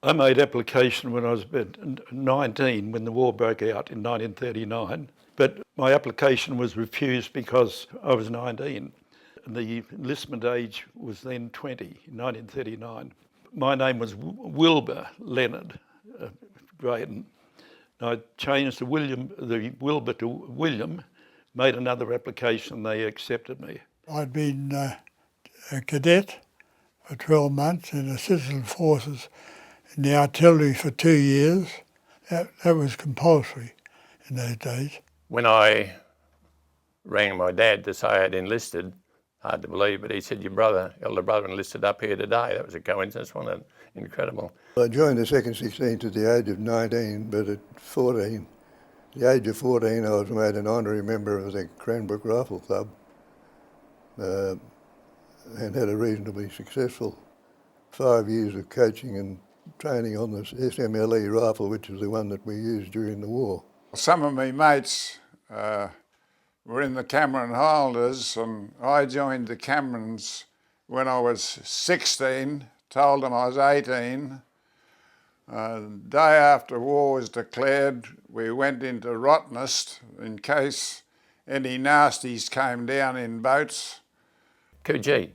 I made application when I was about 19, when the war broke out in 1939, but my application was refused because I was 19. The enlistment age was then 20 in 1939. My name was Wilbur Leonard Drayton. I changed the Wilbur to William, made another application, they accepted me. I'd been a cadet for 12 months in the citizen forces in the artillery for 2 years. That was compulsory in those days. When I rang my dad to say I'd enlisted, hard to believe, but he said, your elder brother enlisted up here today. That was a coincidence, wasn't it? Incredible. I joined the 2nd 16th at the age of 19, but at 14, the age of 14, I was made an honorary member of the Cranbrook Rifle Club and had a reasonably successful 5 years of coaching and training on the SMLE rifle, which is the one that we used during the war. Some of my mates were in the Cameron Highlanders, and I joined the Camerons when I was 16, told them I was 18. The day after war was declared, we went into Rottnest in case any nasties came down in boats. Coogee,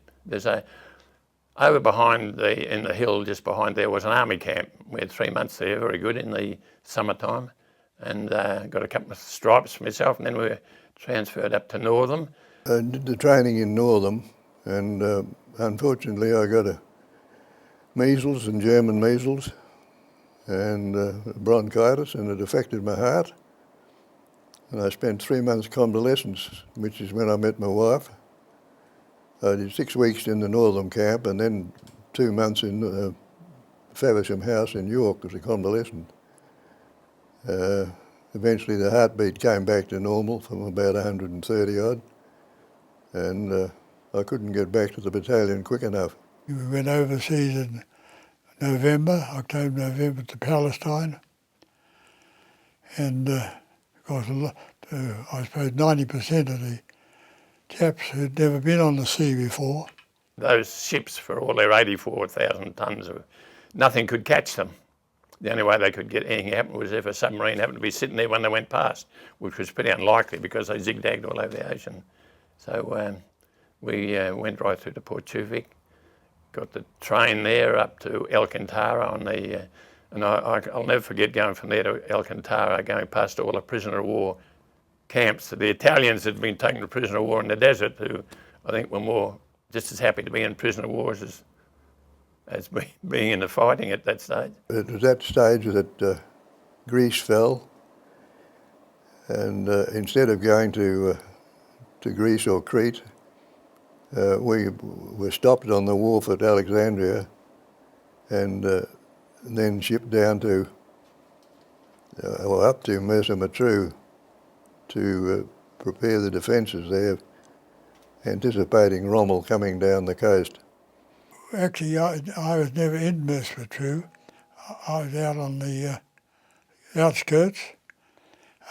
over behind in the hill just behind there was an army camp. We had 3 months there, very good in the summertime, and got a couple of stripes for myself, and then we were transferred up to Northam. I did the training in Northam, and unfortunately I got a measles and German measles and bronchitis, and it affected my heart. And I spent 3 months convalescence, which is when I met my wife. I did 6 weeks in the Northam camp and then 2 months in Faversham House in York as a convalescent. Eventually the heartbeat came back to normal from about 130 odd, and I couldn't get back to the battalion quick enough. We went overseas in October, November to Palestine, and of course I suppose 90% of the chaps who'd never been on the sea before. Those ships, for all their 84,000 tonnes, nothing could catch them. The only way they could get anything happen was if a submarine happened to be sitting there when they went past, which was pretty unlikely because they zigzagged all over the ocean. So we went right through to Port Chuvik, got the train there up to Alcantara and I'll never forget going from there to Alcantara, going past all the prisoner of war camps. The Italians had been taken to prisoner of war in the desert, who I think were just as happy to be in prisoner of wars as being in the fighting at that stage. It was that stage that Greece fell, and instead of going to Greece or Crete, we were stopped on the wharf at Alexandria and then shipped down to, up to Mersa Matruh to prepare the defences there, anticipating Rommel coming down the coast. Actually, I was never in Mersa Matruh. I was out on the outskirts,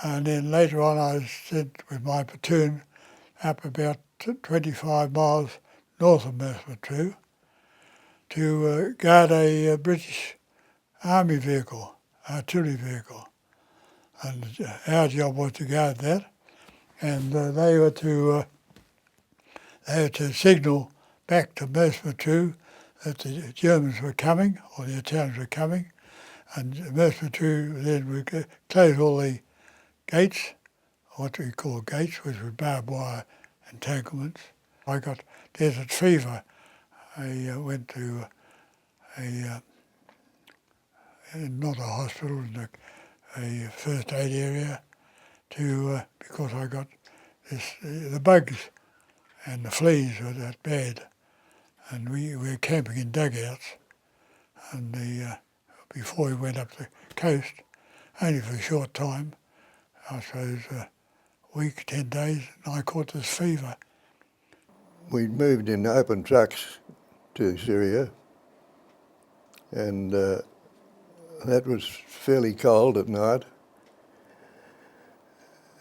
and then later on I was sent with my platoon up about 25 miles north of Mersa Matruh to guard a British Army vehicle, artillery vehicle. And our job was to guard that, and they were to signal back to Mersa Matruh that the Germans were coming, or the Italians were coming, and Mersa Matruh then would close all the gates, what we call gates, which were barbed wire entanglements. I got desert fever. I went to not a hospital, a first aid area, because I got the bugs and the fleas were that bad, and we were camping in dugouts, and before we went up the coast, only for a short time, I suppose a week, 10 days, and I caught this fever. We moved in open trucks to Syria, and that was fairly cold at night,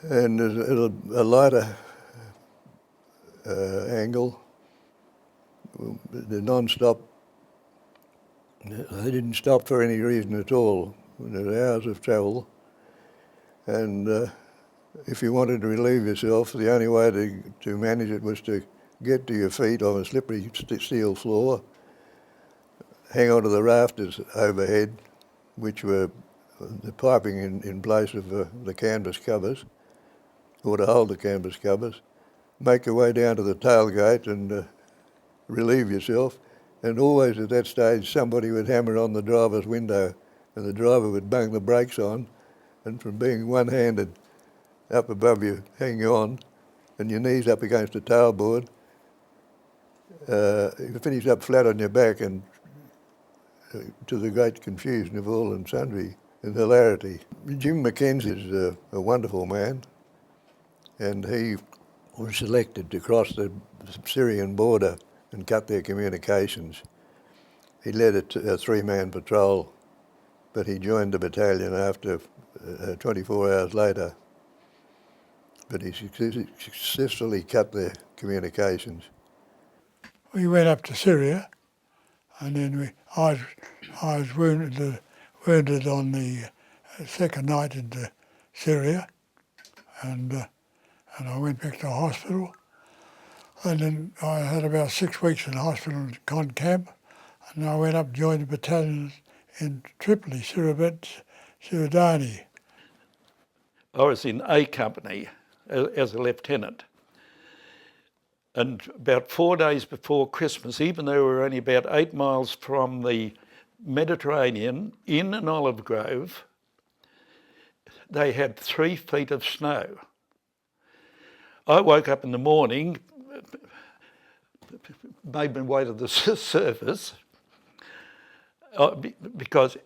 and a lighter angle, the non-stop They didn't stop for any reason at all. There were hours of travel, and if you wanted to relieve yourself, the only way to manage it was to get to your feet on a slippery steel floor, hang onto the rafters overhead, which were the piping in place of the canvas covers, or to hold the canvas covers, make your way down to the tailgate and relieve yourself. And always at that stage somebody would hammer on the driver's window and the driver would bang the brakes on, and from being one-handed up above you, hanging on, and your knees up against the tailboard, you finish up flat on your back, and to the great confusion of all and sundry and hilarity. Jim McKenzie is a wonderful man, and he was selected to cross the Syrian border and cut their communications. He led a three-man patrol, but he joined the battalion after 24 hours later. But he successfully cut their communications. We went up to Syria, and then I was wounded on the second night into Syria, and I went back to hospital. And then I had about 6 weeks in hospital in con camp, and I went up and joined the battalion in Tripoli, Suradani. I was in A Company as a lieutenant. And about 4 days before Christmas, even though we were only about 8 miles from the Mediterranean, in an olive grove, they had 3 feet of snow. I woke up in the morning, made my way to the surface, because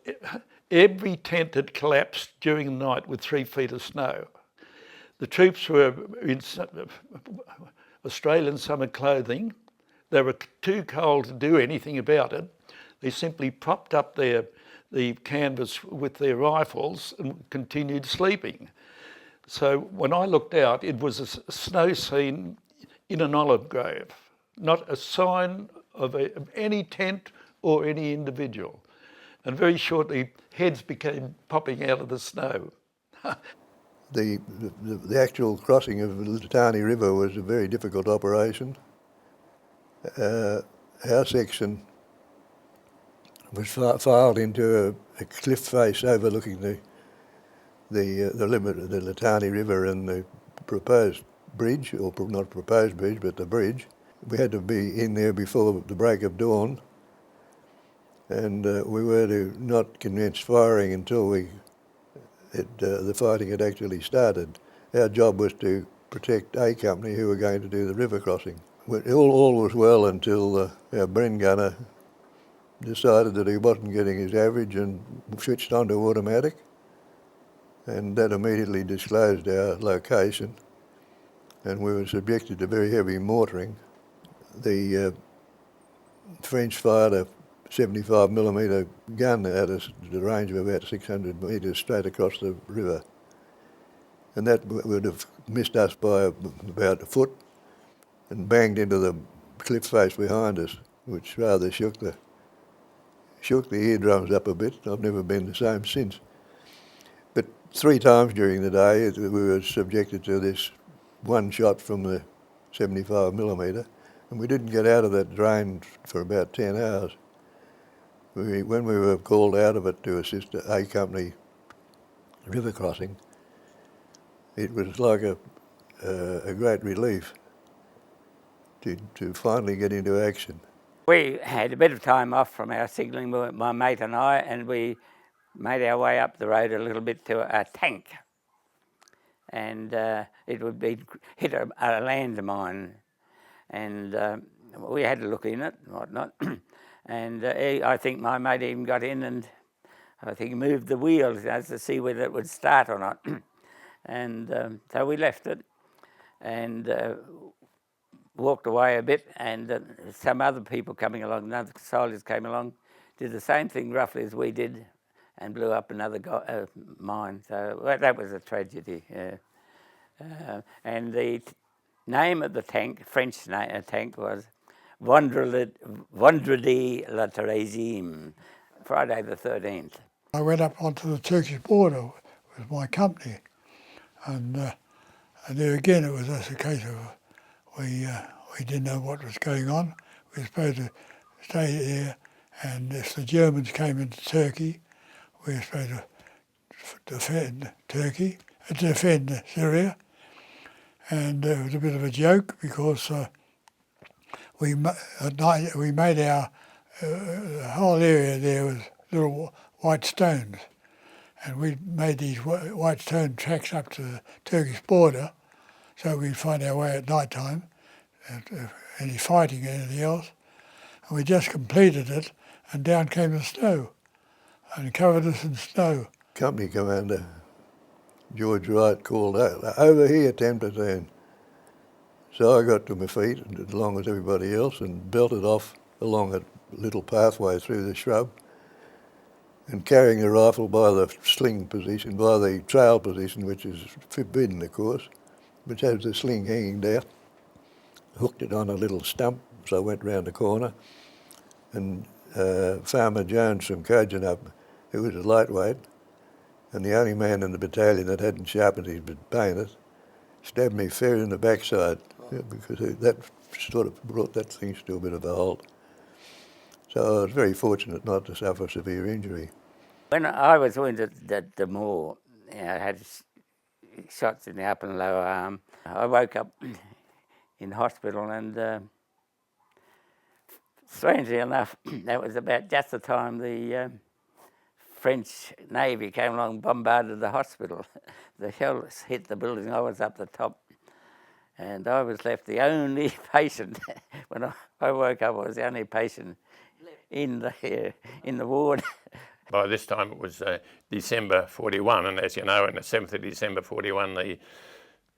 every tent had collapsed during the night with 3 feet of snow. The troops were in Australian summer clothing. They were too cold to do anything about it. They simply propped up the canvas with their rifles and continued sleeping. So when I looked out, it was a snow scene in an olive grove, not a sign of any tent or any individual. And very shortly, heads began popping out of the snow. The actual crossing of the Litani River was a very difficult operation. Our section was filed into a cliff face overlooking the limit of the Litani River and the proposed bridge, or not proposed bridge, but the bridge. We had to be in there before the break of dawn, and we were to not commence firing until the fighting had actually started. Our job was to protect A Company, who were going to do the river crossing. All was well until our Bren gunner decided that he wasn't getting his average and switched on to automatic, and that immediately disclosed our location, and we were subjected to very heavy mortaring. The French fired a 75mm gun at us at a range of about 600 metres straight across the river, and that would have missed us by about a foot and banged into the cliff face behind us, which rather shook the eardrums up a bit. I've never been the same since. But 3 times during the day we were subjected to this one shot from the 75mm, and we didn't get out of that drain for about 10 hours. When we were called out of it to assist A Company river crossing, it was like a great relief to finally get into action. We had a bit of time off from our signalling, my mate and I, and we made our way up the road a little bit to a tank. And it would be hit a landmine, and we had to look in it and whatnot. And I think my mate even got in and I think he moved the wheels to see whether it would start or not. And so we left it and walked away a bit, and some other people coming along, other soldiers came along, did the same thing roughly as we did and blew up another mine. So that was a tragedy. And the name of the tank, French tank, was Vendredi la Treizième. Friday the 13th. I went up onto the Turkish border with my company, and there again it was just a case of we didn't know what was going on. We were supposed to stay there, and if the Germans came into Turkey, we were supposed to defend Syria, and it was a bit of a joke because at night we made our the whole area there was little white stones, and we made these white stone tracks up to the Turkish border, so we'd find our way at night time, any fighting or anything else. And we just completed it, and down came the snow, and covered us in snow. Company Commander George Wright called out, "Over here, 10%. So I got to my feet, and along with everybody else, and belted off along a little pathway through the shrub, and carrying a rifle by the sling position, by the trail position, which is forbidden, of course, which has the sling hanging down. Hooked it on a little stump, so I went round the corner, and Farmer Jones from Kojonup, who was a lightweight, and the only man in the battalion that hadn't sharpened his bayonet, stabbed me fair in the backside, because that sort of brought that thing to a bit of a halt. So I was very fortunate not to suffer severe injury. When I was wounded at the Moor, I had shots in the upper and lower arm. I woke up in hospital, and strangely enough, that was about just the time the French Navy came along and bombarded the hospital. The shells hit the building. I was up the top, and I was left the only patient. When I woke up, I was the only patient in the ward. By this time it was December 41, and as you know, on the 7th of December 41, the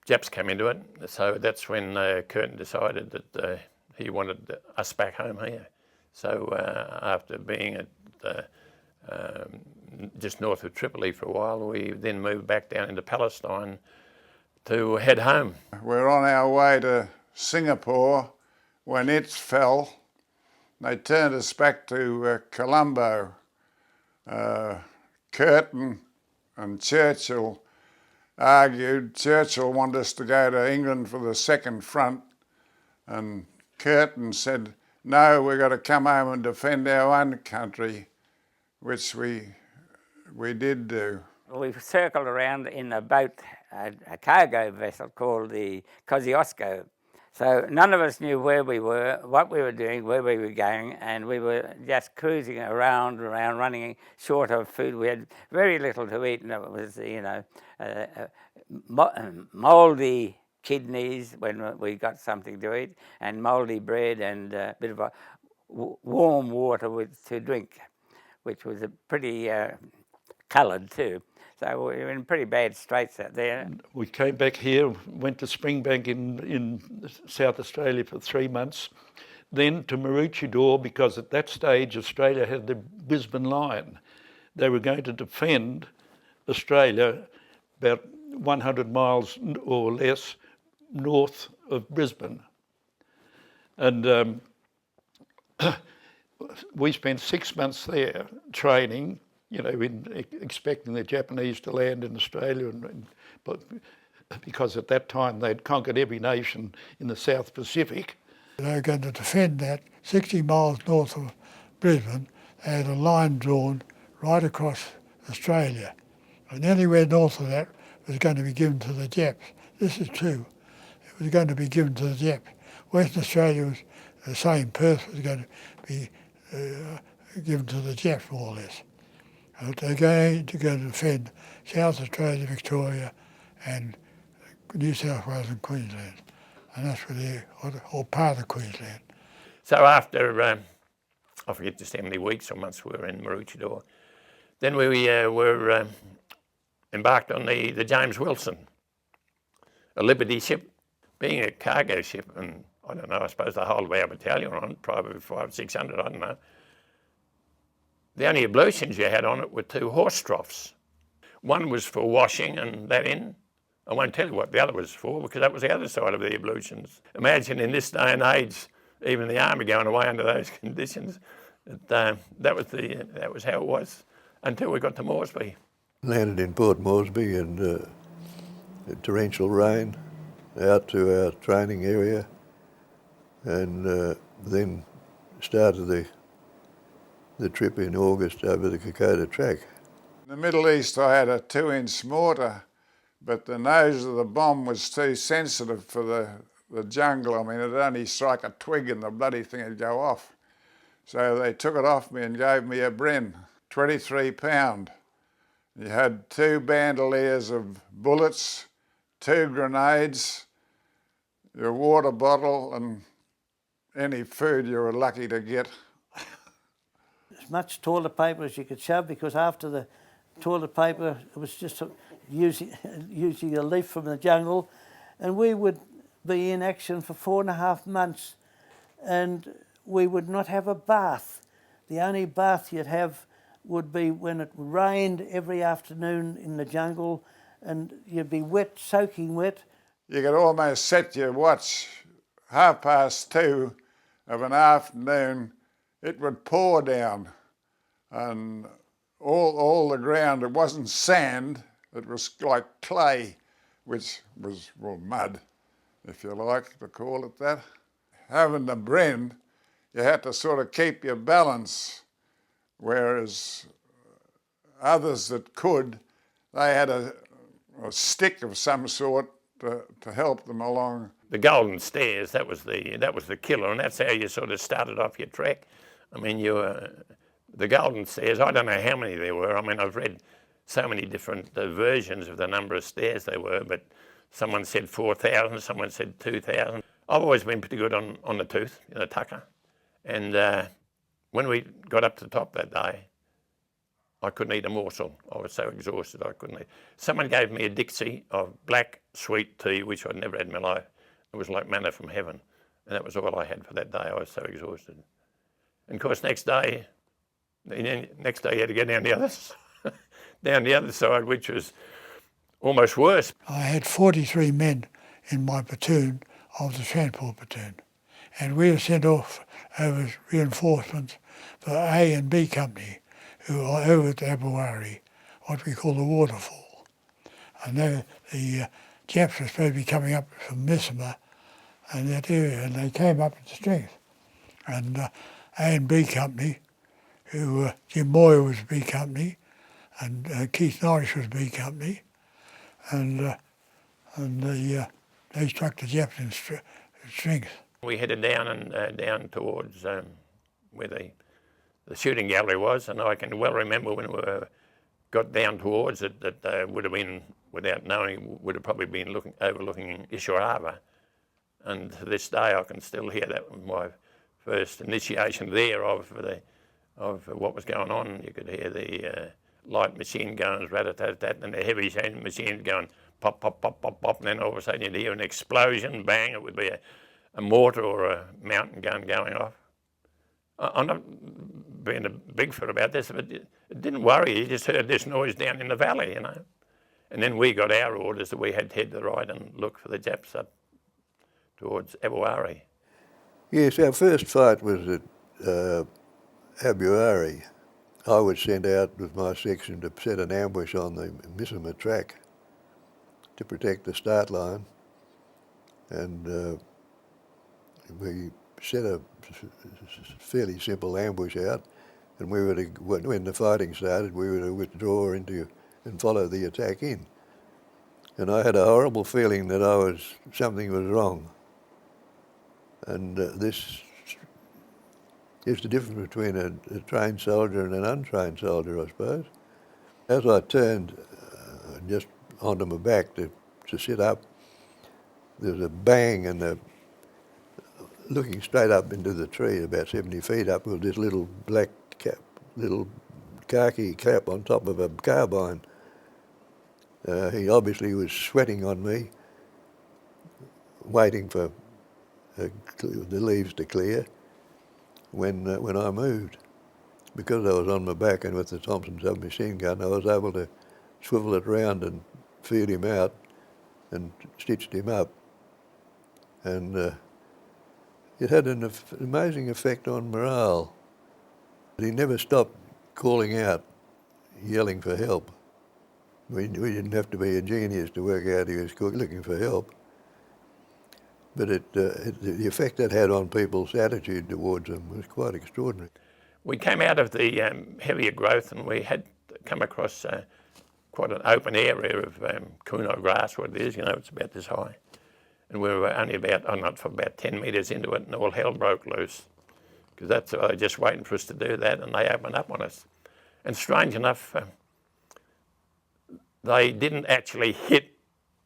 Japs came into it. So that's when Curtin decided that he wanted us back home here. So after being at just north of Tripoli for a while, we then moved back down into Palestine to head home. We're on our way to Singapore when it fell. They turned us back to Colombo. Curtin and Churchill argued. Churchill wanted us to go to England for the second front, and Curtin said, no, we've got to come home and defend our own country, which we did do. We circled around in a boat, a cargo vessel called the Kosciuszko. So none of us knew where we were, what we were doing, where we were going, and we were just cruising around, running short of food. We had very little to eat, and it was, mouldy kidneys when we got something to eat, and mouldy bread, and a bit of a warm water to drink, which was a pretty coloured too. So we were in pretty bad straits out there. We came back here, went to Springbank in South Australia for 3 months, then to Maroochydore, because at that stage Australia had the Brisbane line. They were going to defend Australia about 100 miles or less north of Brisbane. And we spent 6 months there training, expecting the Japanese to land in Australia, but because at that time they'd conquered every nation in the South Pacific. They were going to defend that 60 miles north of Brisbane. They had a line drawn right across Australia, and anywhere north of that was going to be given to the Japs. This is true. It was going to be given to the Japs. Western Australia was the same. Perth was going to be given to the Japs, more or less. They're going to defend South Australia, Victoria, and New South Wales and Queensland, and that's where or part of Queensland. So after, I forget just how many weeks or months we were in Maroochydore, then we were embarked on the James Wilson, a Liberty ship, being a cargo ship, and I don't know, I suppose the whole of our battalion on it, probably 500 or 600, I don't know. The only ablutions you had on it were 2 horse troughs. One was for washing and that in. I won't tell you what the other was for, because that was the other side of the ablutions. Imagine in this day and age, even the army going away under those conditions. That was how it was until we got to Moresby. Landed in Port Moresby and torrential rain out to our training area, and then started the trip in August over the Kokoda track. In the Middle East I had a 2-inch mortar, but the nose of the bomb was too sensitive for the jungle. I mean, it'd only strike a twig and the bloody thing would go off. So they took it off me and gave me a Bren, 23 pound. You had 2 bandoliers of bullets, 2 grenades, your water bottle and any food you were lucky to get. As much toilet paper as you could shove, because after the toilet paper it was just using a leaf from the jungle, and we would be in action for 4.5 months and we would not have a bath. The only bath you'd have would be when it rained every afternoon in the jungle, and you'd be wet, soaking wet. You could almost set your watch 2:30 of an afternoon, it would pour down, and all the ground, it wasn't sand, it was like clay, which was, well, mud, if you like to call it that. Having the Bren, you had to sort of keep your balance, whereas others that could, they had a stick of some sort to help them along. The Golden Stairs, that was the killer, and that's how you sort of started off your trek. I mean, the Golden Stairs, I don't know how many there were. I mean, I've read so many different versions of the number of stairs there were, but someone said 4,000, someone said 2,000. I've always been pretty good on the tooth, tucker. And when we got up to the top that day, I couldn't eat a morsel. I was so exhausted I couldn't eat. Someone gave me a Dixie of black sweet tea, which I'd never had in my life. It was like manna from heaven. And that was all I had for that day. I was so exhausted. And of course, next day you had to go down the other side, which was almost worse. I had 43 men in my platoon of the transport platoon, and we were sent off over reinforcements for A and B Company, who are over at WWII, what we call the waterfall. And the Japs were supposed to be coming up from Wiseman and that area, and they came up in strength. And A and B Company, who Jim Moyer was B Company, and Keith Norris was B Company, and they struck the Japs in strength. We headed down towards where the shooting gallery was, and I can well remember when we got down towards it that would have been, without knowing, would have probably been overlooking Ishore Harbour. And to this day I can still hear that was my first initiation there of what was going on. You could hear the light machine guns, rat-a-tat-tat, and the heavy machines going pop, pop, pop, pop, pop, and then all of a sudden you'd hear an explosion, bang, it would be a mortar or a mountain gun going off. I'm not being a bigfoot about this, but it didn't worry. You just heard this noise down in the valley, And then we got our orders that we had to head to the right and look for the Japs up towards WWII. Yes, our first fight was at WWII. I was sent out with my section to set an ambush on the Wiseman track to protect the start line, and we set a fairly simple ambush out, and we were to, when the fighting started, we were to withdraw into and follow the attack in. And I had a horrible feeling that something was wrong. And this is the difference between a trained soldier and an untrained soldier, I suppose. As I turned just onto my back to sit up, there was a bang, and looking straight up into the tree, about 70 feet up, was this little black cap, little khaki cap on top of a carbine. He obviously was sweating on me, waiting for the leaves to clear when I moved. Because I was on my back and with the Thompson submachine gun, I was able to swivel it round and feel him out and stitched him up. And it had an amazing effect on morale. He never stopped calling out, yelling for help. We didn't have to be a genius to work out he was looking for help. But the effect that had on people's attitude towards him was quite extraordinary. We came out of the heavier growth and we had come across quite an open area of Kuno grass, what it is, it's about this high. And we were only about 10 metres into it, and all hell broke loose. Because they were just waiting for us to do that, and they opened up on us. And strange enough, they didn't actually hit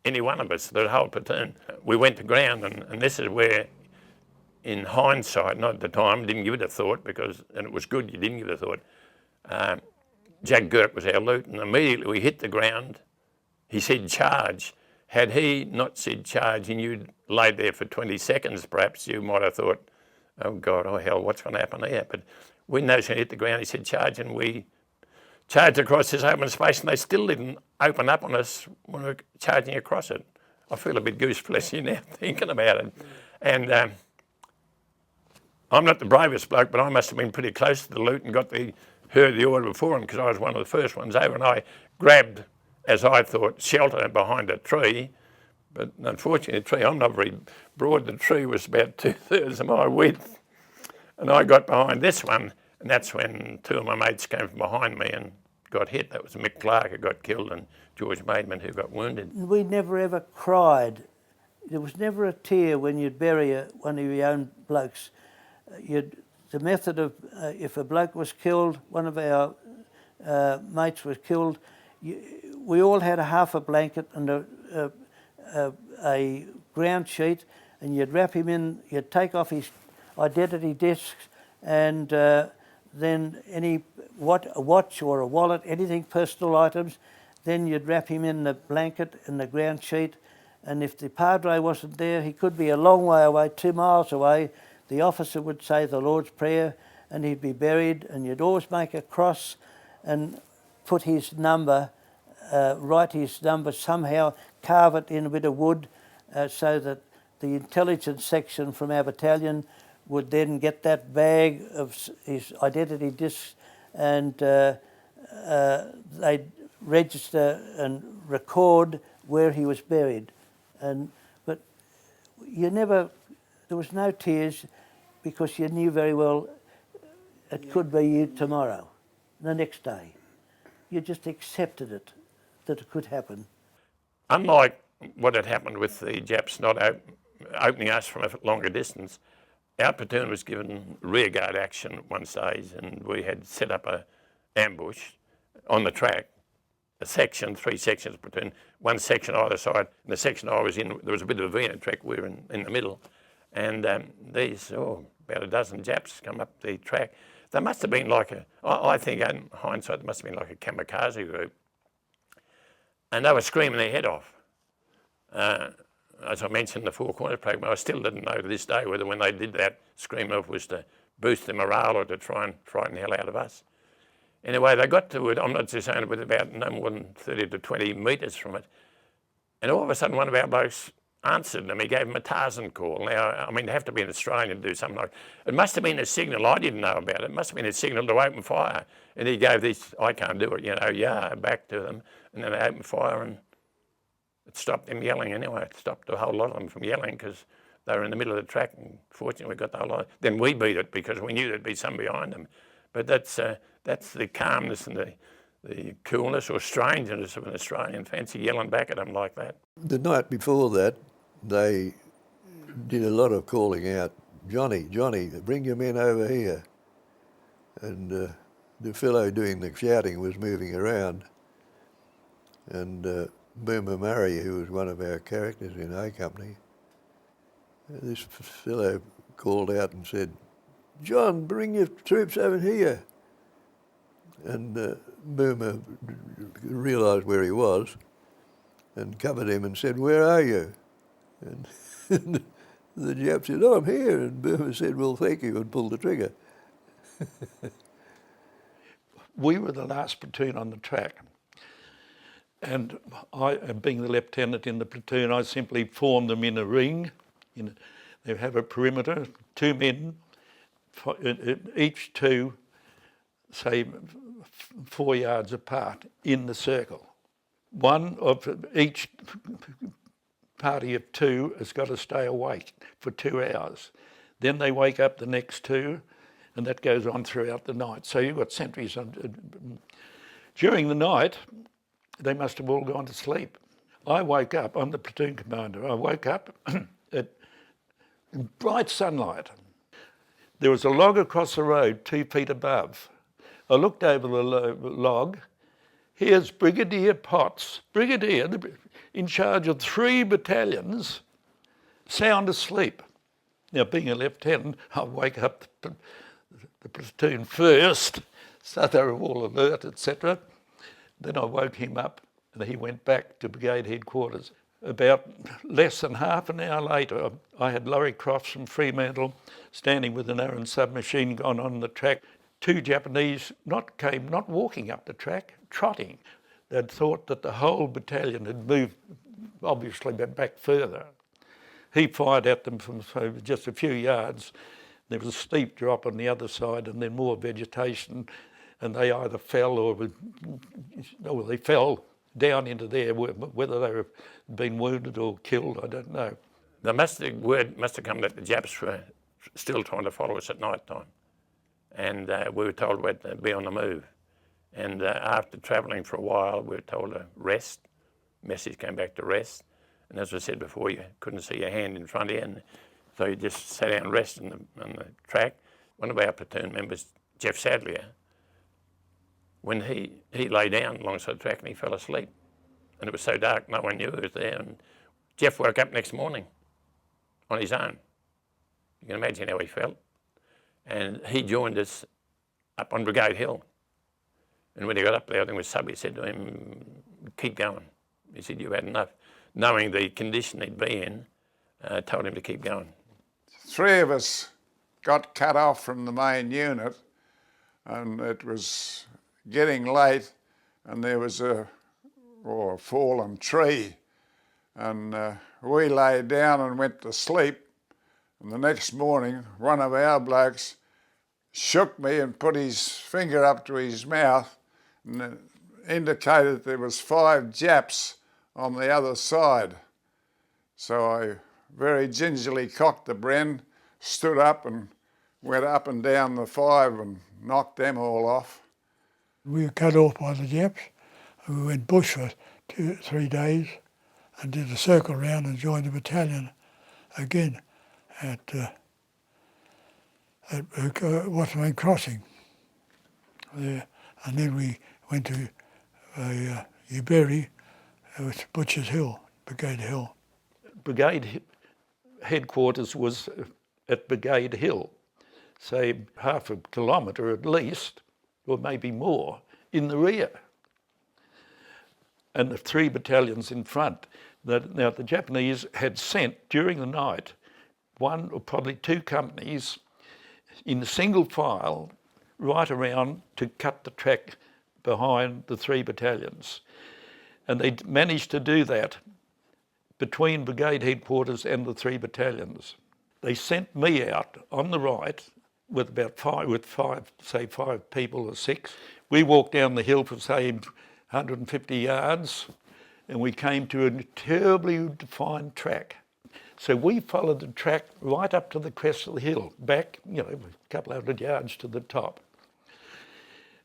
any one of us, the whole platoon. We went to ground, and this is where, in hindsight, not at the time, didn't give it a thought, and it was good you didn't give it a thought. Jack Girk was our lieutenant, and immediately we hit the ground. He said charge. Had he not said charge and you'd laid there for 20 seconds perhaps, you might have thought, oh God, oh hell, what's going to happen here? But we noticed when he hit the ground, he said charge, and we charged across this open space, and they still didn't open up on us when we were charging across it. I feel a bit goose fleshy now thinking about it. And I'm not the bravest bloke, but I must have been pretty close to the loot and heard the order before him, because I was one of the first ones over, and I grabbed, as I thought, shelter behind a tree. But unfortunately, the tree, I'm not very broad, the tree was about 2/3 of my width. And I got behind this one, and that's when two of my mates came from behind me and got hit. That was Mick Clark who got killed and George Maidman who got wounded. We never ever cried. There was never a tear when you'd bury one of your own blokes. The method of, if a bloke was killed, one of our mates was killed, we all had a half a blanket and a ground sheet, and you'd wrap him in, you'd take off his identity discs, and then a watch or a wallet, anything personal items, then you'd wrap him in the blanket and the ground sheet, and if the padre wasn't there, he could be a long way away, 2 miles away, the officer would say the Lord's Prayer and he'd be buried, and you'd always make a cross and put his number, write his number somehow, carve it in a bit of wood so that the intelligence section from our battalion would then get that bag of his identity discs, and they'd register and record where he was buried. But there was no tears, because you knew very well it could be you tomorrow, the next day. You just accepted it, that it could happen. Unlike what had happened with the Japs not opening us from a longer distance, our platoon was given rearguard action at one stage, and we had set up an ambush on the track, a section, 3 sections platoon, one section either side, and the section I was in, there was a bit of a V in the track, we were in the middle, and these, about a dozen Japs come up the track. They must have been like I think in hindsight, they must have been like a kamikaze group, and they were screaming their head off. As I mentioned, the Four Corners program, I still didn't know to this day whether when they did that scream off was to boost their morale or to try and frighten the hell out of us. Anyway, they got to it, I'm not just saying it, was about no more than 30 to 20 metres from it. And all of a sudden, one of our blokes answered them. He gave them a Tarzan call. Now, I mean, they have to be an Australian to do something like it. It must have been a signal. I didn't know about it. It must have been a signal to open fire. And he gave this, I can't do it, back to them. And then they opened fire, and it stopped them yelling anyway. It stopped a whole lot of them from yelling because they were in the middle of the track, and fortunately we got the whole lot. Then we beat it because we knew there'd be some behind them. But that's the calmness and the coolness or strangeness of an Australian fancy yelling back at them like that. The night before that, they did a lot of calling out, Johnny, bring your men over here. And the fellow doing the shouting was moving around, and Boomer Murray, who was one of our characters in A Company, this fellow called out and said, John, bring your troops over here. And Boomer realised where he was and covered him and said, where are you? And the Jap said, I'm here. And Boomer said, well, thank you, and pulled the trigger. We were the last platoon on the track. And I, being the lieutenant in the platoon, I simply formed them in a ring. They have a perimeter, 2 men, each 2 say 4 yards apart in the circle. One of each party of 2 has got to stay awake for 2 hours. Then they wake up the next 2, and that goes on throughout the night. So you've got sentries on. During the night, they must have all gone to sleep. I woke up, I'm the platoon commander, I woke up at bright sunlight. There was a log across the road 2 feet above. I looked over the log. Here's Brigadier Potts, Brigadier, in charge of 3 battalions, sound asleep. Now, being a lieutenant, I wake up the platoon first, so they were all alert, etc. Then I woke him up, and he went back to brigade headquarters. About less than half an hour later, I had Laurie Crofts from Fremantle standing with an Aaron submachine gun on the track. 2 Japanese not walking up the track, trotting. They'd thought that the whole battalion had moved, obviously, back further. He fired at them from just a few yards. There was a steep drop on the other side and then more vegetation, and they either fell or they fell down into there. Whether they were been wounded or killed, I don't know. Word must have come that the Japs were still trying to follow us at night time. And we were told we had to be on the move. And after travelling for a while, we were told to rest. Message came back to rest. And as I said before, you couldn't see your hand in front of you, and so you just sat down and rested on the track. One of our platoon members, Jeff Sadlier, when he lay down alongside the track and he fell asleep. And it was so dark, no one knew he was there. And Jeff woke up next morning on his own. You can imagine how he felt. And he joined us up on Brigade Hill. And when he got up there, I think it was Subby said to him, keep going. He said, you've had enough. Knowing the condition he'd be in, told him to keep going. 3 of us got cut off from the main unit, and it was getting late, and there was a fallen tree, and we lay down and went to sleep. And the next morning, one of our blokes shook me and put his finger up to his mouth and indicated there was 5 Japs on the other side. So I very gingerly cocked the Bren, stood up and went up and down the 5 and knocked them all off. We were cut off by the Japs. We went bush for 3 days and did a circle round and joined the battalion again at Wiseman Crossing there. And then we went to Uberry, with Butcher's Hill, Brigade Hill. Brigade headquarters was at Brigade Hill, say half a kilometre at least, or maybe more, in the rear. And the 3 battalions in front. Now the Japanese had sent during the night 1 or probably 2 companies in single file right around to cut the track behind the 3 battalions. And they managed to do that between brigade headquarters and the 3 battalions. They sent me out on the right with about 5 people or 6. We walked down the hill for say 150 yards, and we came to a terribly defined track. So we followed the track right up to the crest of the hill, back, a couple of 100 yards to the top.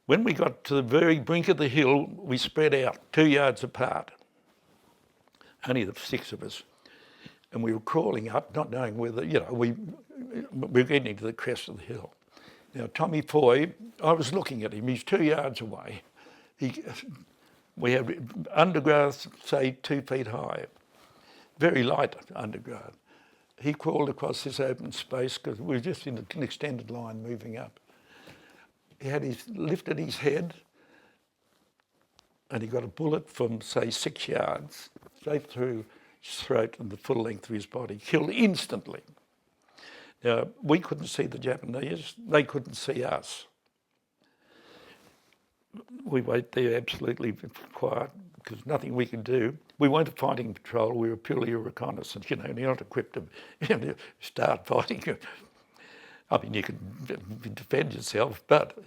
When we got to the very brink of the hill, we spread out 2 yards apart, only the 6 of us. And we were crawling up, not knowing whether, we were getting to the crest of the hill. Now, Tommy Foy, I was looking at him, he's 2 yards away. We had undergrowth, say 2 feet high, very light undergrowth. He crawled across this open space because we were just in an extended line moving up. He had lifted his head and he got a bullet from, say, 6 yards, straight through his throat and the full length of his body, killed instantly. Now, we couldn't see the Japanese, they couldn't see us. We waited there absolutely quiet because nothing we could do. We weren't a fighting patrol, we were purely a reconnaissance, you're not equipped to start fighting. I mean, you can defend yourself, but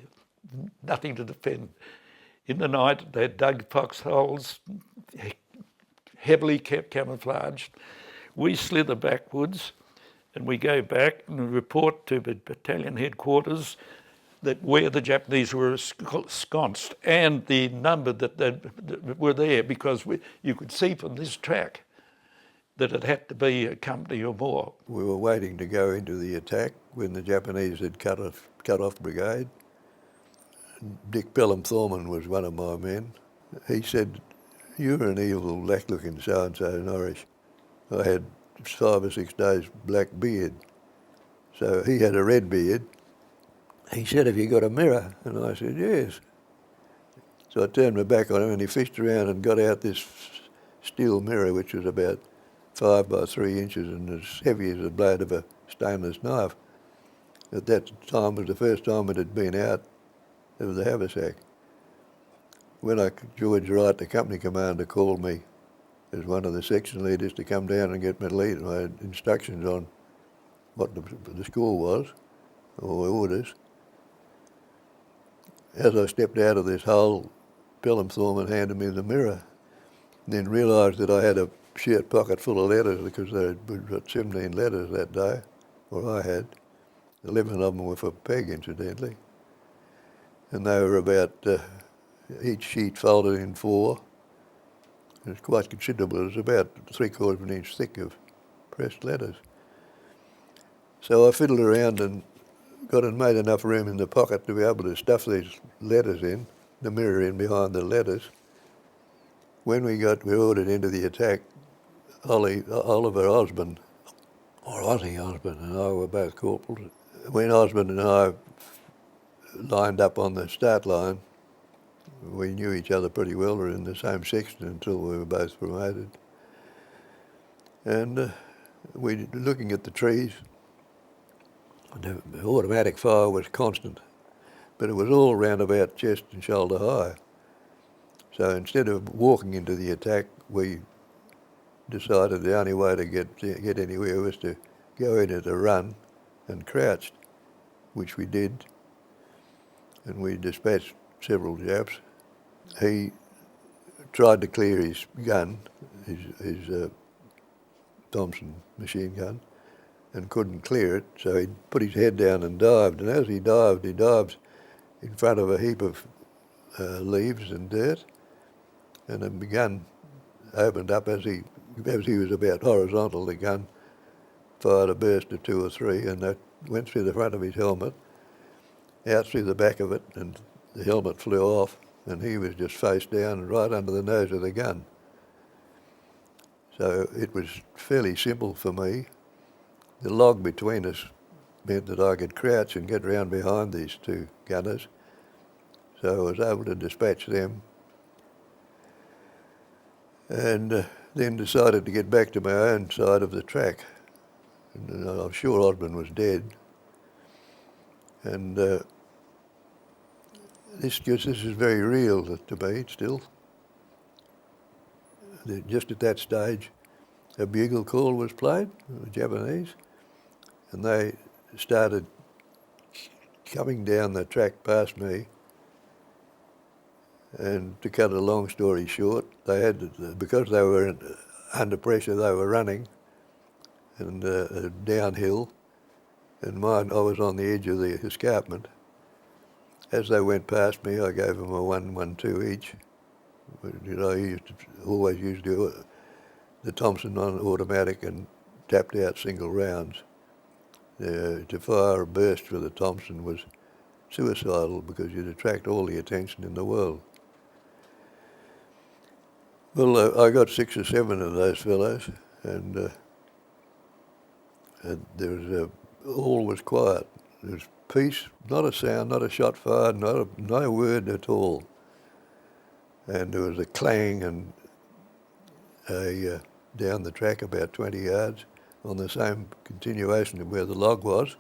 nothing to defend. In the night, they dug foxholes, heavily camouflaged. We slither backwards, and we go back and report to the battalion headquarters that where the Japanese were ensconced and the number that were there, because you could see from this track that it had to be a company or more. We were waiting to go into the attack when the Japanese had cut off brigade. Dick Pelham Thorman was one of my men. He said, "You're an evil, black-looking so-and-so Norris." I had 5 or 6 days black beard. So he had a red beard. He said, "Have you got a mirror?" And I said, "Yes." So I turned my back on him and he fished around and got out this steel mirror, which was about 5 by 3 inches and as heavy as the blade of a stainless knife. At that time was the first time it had been out of the haversack. When George Wright, the company commander, called me as one of the section leaders to come down and get my instructions on what the score was, or orders. As I stepped out of this hole, Pelham Thorman handed me the mirror, and then realised that I had a shirt pocket full of letters because they'd got 17 letters that day, or I had. 11 of them were for Peg, incidentally. And they were about, each sheet folded in 4. It was quite considerable. It was about 3/4 of an inch thick of pressed letters. So I fiddled around and got and made enough room in the pocket to be able to stuff these letters in, the mirror in behind the letters. When we ordered into the attack, Oliver Osborne, or Ozzy Osborne, and I were both corporals. When Osborne and I lined up on the start line, we knew each other pretty well. We were in the same section until we were both promoted. And we were looking at the trees. The automatic fire was constant, but it was all round about chest and shoulder high. So instead of walking into the attack, we decided the only way to get anywhere was to go in at a run and crouched, which we did. And we dispatched several Japs. He tried to clear his gun, his Thompson machine gun, and couldn't clear it, so he put his head down and dived. And as he dived in front of a heap of leaves and dirt, and the gun opened up as he was about horizontal. The gun fired a burst of 2 or 3, and that went through the front of his helmet, out through the back of it, and the helmet flew off, and he was just face down right under the nose of the gun. So it was fairly simple for me. The log between us meant that I could crouch and get round behind these 2 gunners, so I was able to dispatch them, and then decided to get back to my own side of the track. And I'm sure Osborne was dead. And this is very real to me still. Just at that stage, a bugle call was played, the Japanese, and they started coming down the track past me. And to cut a long story short, they had, because they were under pressure, they were running and downhill, and I was on the edge of the escarpment. As they went past me, I gave them a 1-1-2 each. You know, I always used the Thompson on automatic and tapped out single rounds. To fire a burst with a Thompson was suicidal because you'd attract all the attention in the world. Well, I got 6 or 7 of those fellows, and there was all was quiet. There was peace, not a sound, not a shot fired, no word at all. And there was a clang and down the track about 20 yards on the same continuation of where the log was,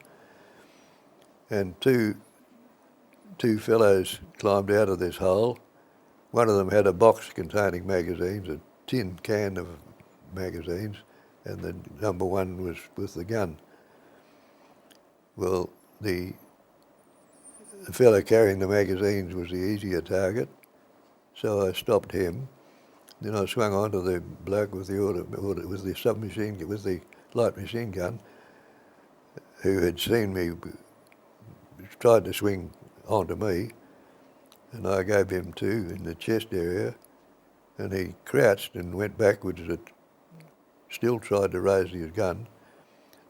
and two fellows climbed out of this hole. One of them had a box containing magazines, a tin can of magazines, and the number 1 was with the gun. Well, the the fellow carrying the magazines was the easier target, so I stopped him. Then I swung onto the bloke with the submachine, with the light machine gun, who had seen me, tried to swing onto me, and I gave him 2 in the chest area, and he crouched and went backwards, still tried to raise his gun.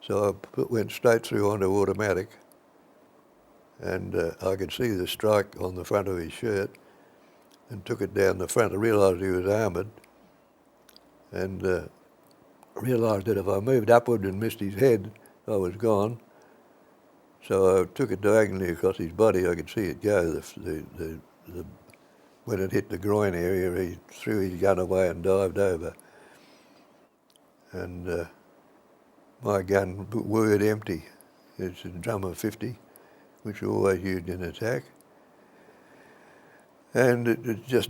So I went straight through onto automatic, and I could see the strike on the front of his shirt, and took it down the front. I realised he was armoured, and realised that if I moved upward and missed his head, I was gone. So I took it diagonally across his body. I could see it go. When it hit the groin area, he threw his gun away and dived over. And my gun whirred empty. It's a drum of 50, which are always used in attack. And it just,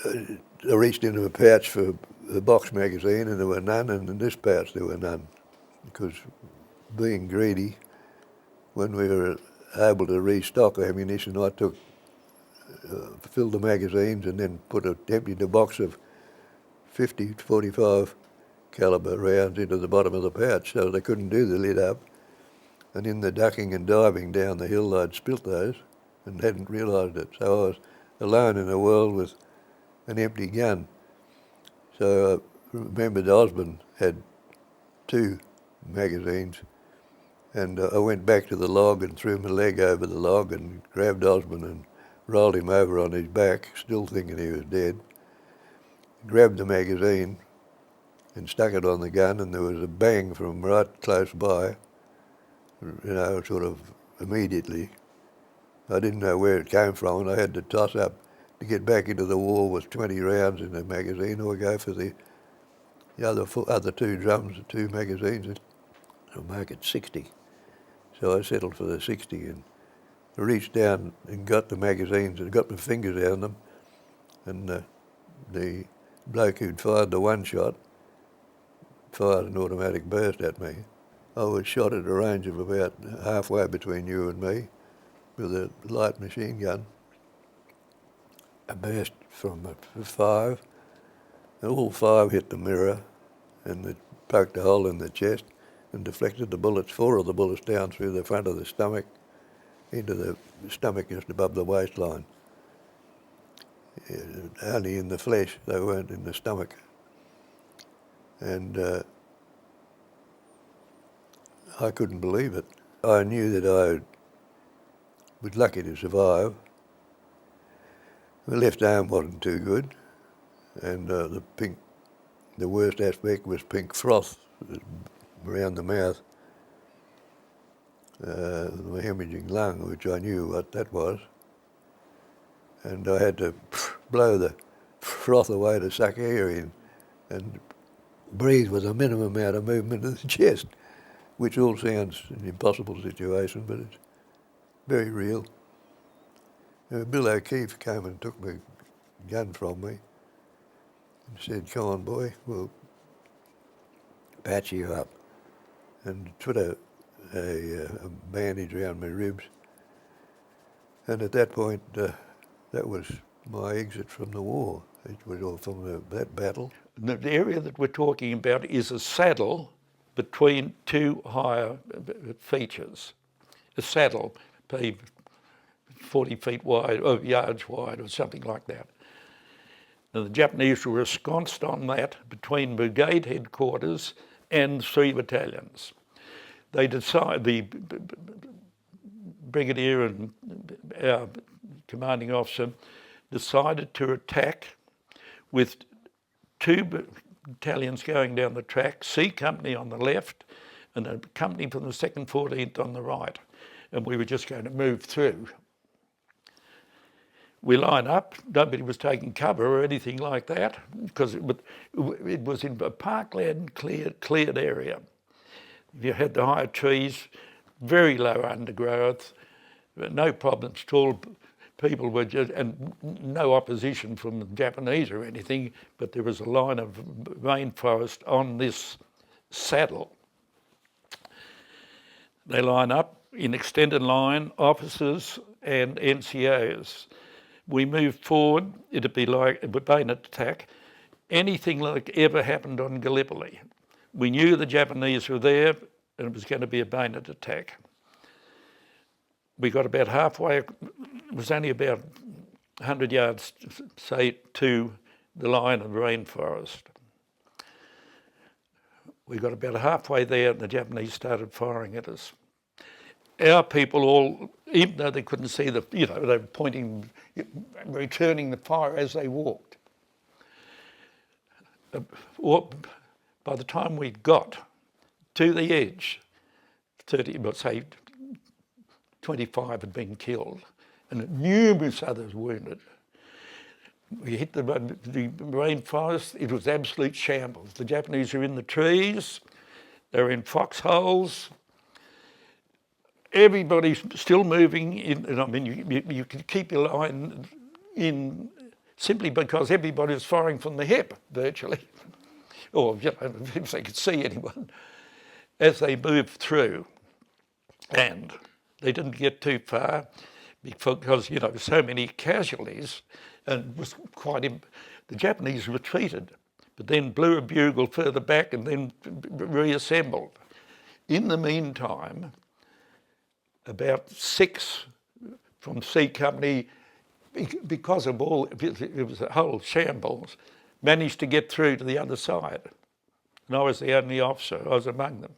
I reached into a pouch for a box magazine, and there were none, and in this pouch there were none. Because being greedy, when we were able to restock ammunition, I filled the magazines and then emptied a box of 50 to 45 calibre rounds into the bottom of the pouch, so they couldn't do the lid up. And in the ducking and diving down the hill, I'd spilt those and hadn't realised it. So I was alone in the world with an empty gun. So I remembered Osborne had 2 magazines, and I went back to the log and threw my leg over the log and grabbed Osborne and rolled him over on his back, still thinking he was dead. Grabbed the magazine and stuck it on the gun, and there was a bang from right close by, sort of immediately. I didn't know where it came from, and I had to toss up to get back into the war with 20 rounds in the magazine, or go for the other 2 drums, 2 magazines, and make it 60. So I settled for the 60 and reached down and got the magazines and got my fingers down them, and the bloke who'd fired the 1 shot fired an automatic burst at me. I was shot at a range of about halfway between you and me with a light machine gun. A burst from 5, and all 5 hit the mirror, and it poked a hole in the chest and deflected the bullets, 4 of the bullets down through the front of the stomach, into the stomach just above the waistline. Only in the flesh, they weren't in the stomach. And I couldn't believe it. I knew that I was lucky to survive. My left arm wasn't too good, and the worst aspect was pink froth around the mouth, the hemorrhaging lung, which I knew what that was. And I had to blow the froth away to suck air in and breathe with a minimum amount of movement of the chest, which all sounds an impossible situation, but it's very real. Bill O'Keefe came and took my gun from me and said, "Come on, boy, we'll patch you up," and put a bandage around my ribs. And at that point, that was my exit from the war. It was all from that battle. The area that we're talking about is a saddle between 2 higher features. A saddle, maybe 40 feet wide, or yards wide, or something like that. Now, the Japanese were ensconced on that between brigade headquarters and 3 battalions. They decided, the brigadier and our commanding officer decided to attack with 2 battalions going down the track, C Company on the left and a company from the 2nd 14th on the right. And we were just going to move through. We line up, nobody was taking cover or anything like that, because it was in a parkland cleared area. You had the higher trees, very low undergrowth, no problems at all. People were just, and no opposition from the Japanese or anything, but there was a line of rainforest on this saddle. They line up in extended line, officers and NCOs. We moved forward, it'd be like a bayonet attack. Anything like ever happened on Gallipoli. We knew the Japanese were there and it was going to be a bayonet attack. We got about halfway, it was only about 100 yards, say, to the line of rainforest. We got about halfway there and the Japanese started firing at us. Our people all, even though they couldn't see they were pointing, returning the fire as they walked. By the time we got to the edge, 25 had been killed and numerous others wounded. We hit the rainforest, it was absolute shambles. The Japanese were in the trees, they were in foxholes. Everybody's still moving in, and I mean, you could keep your line in simply because everybody was firing from the hip, virtually. Or if they could see anyone, as they moved through. And they didn't get too far because, so many casualties, and it was the Japanese retreated, but then blew a bugle further back and then reassembled. In the meantime, about 6 from C Company, because of it was a whole shambles, managed to get through to the other side. And I was the only officer, I was among them.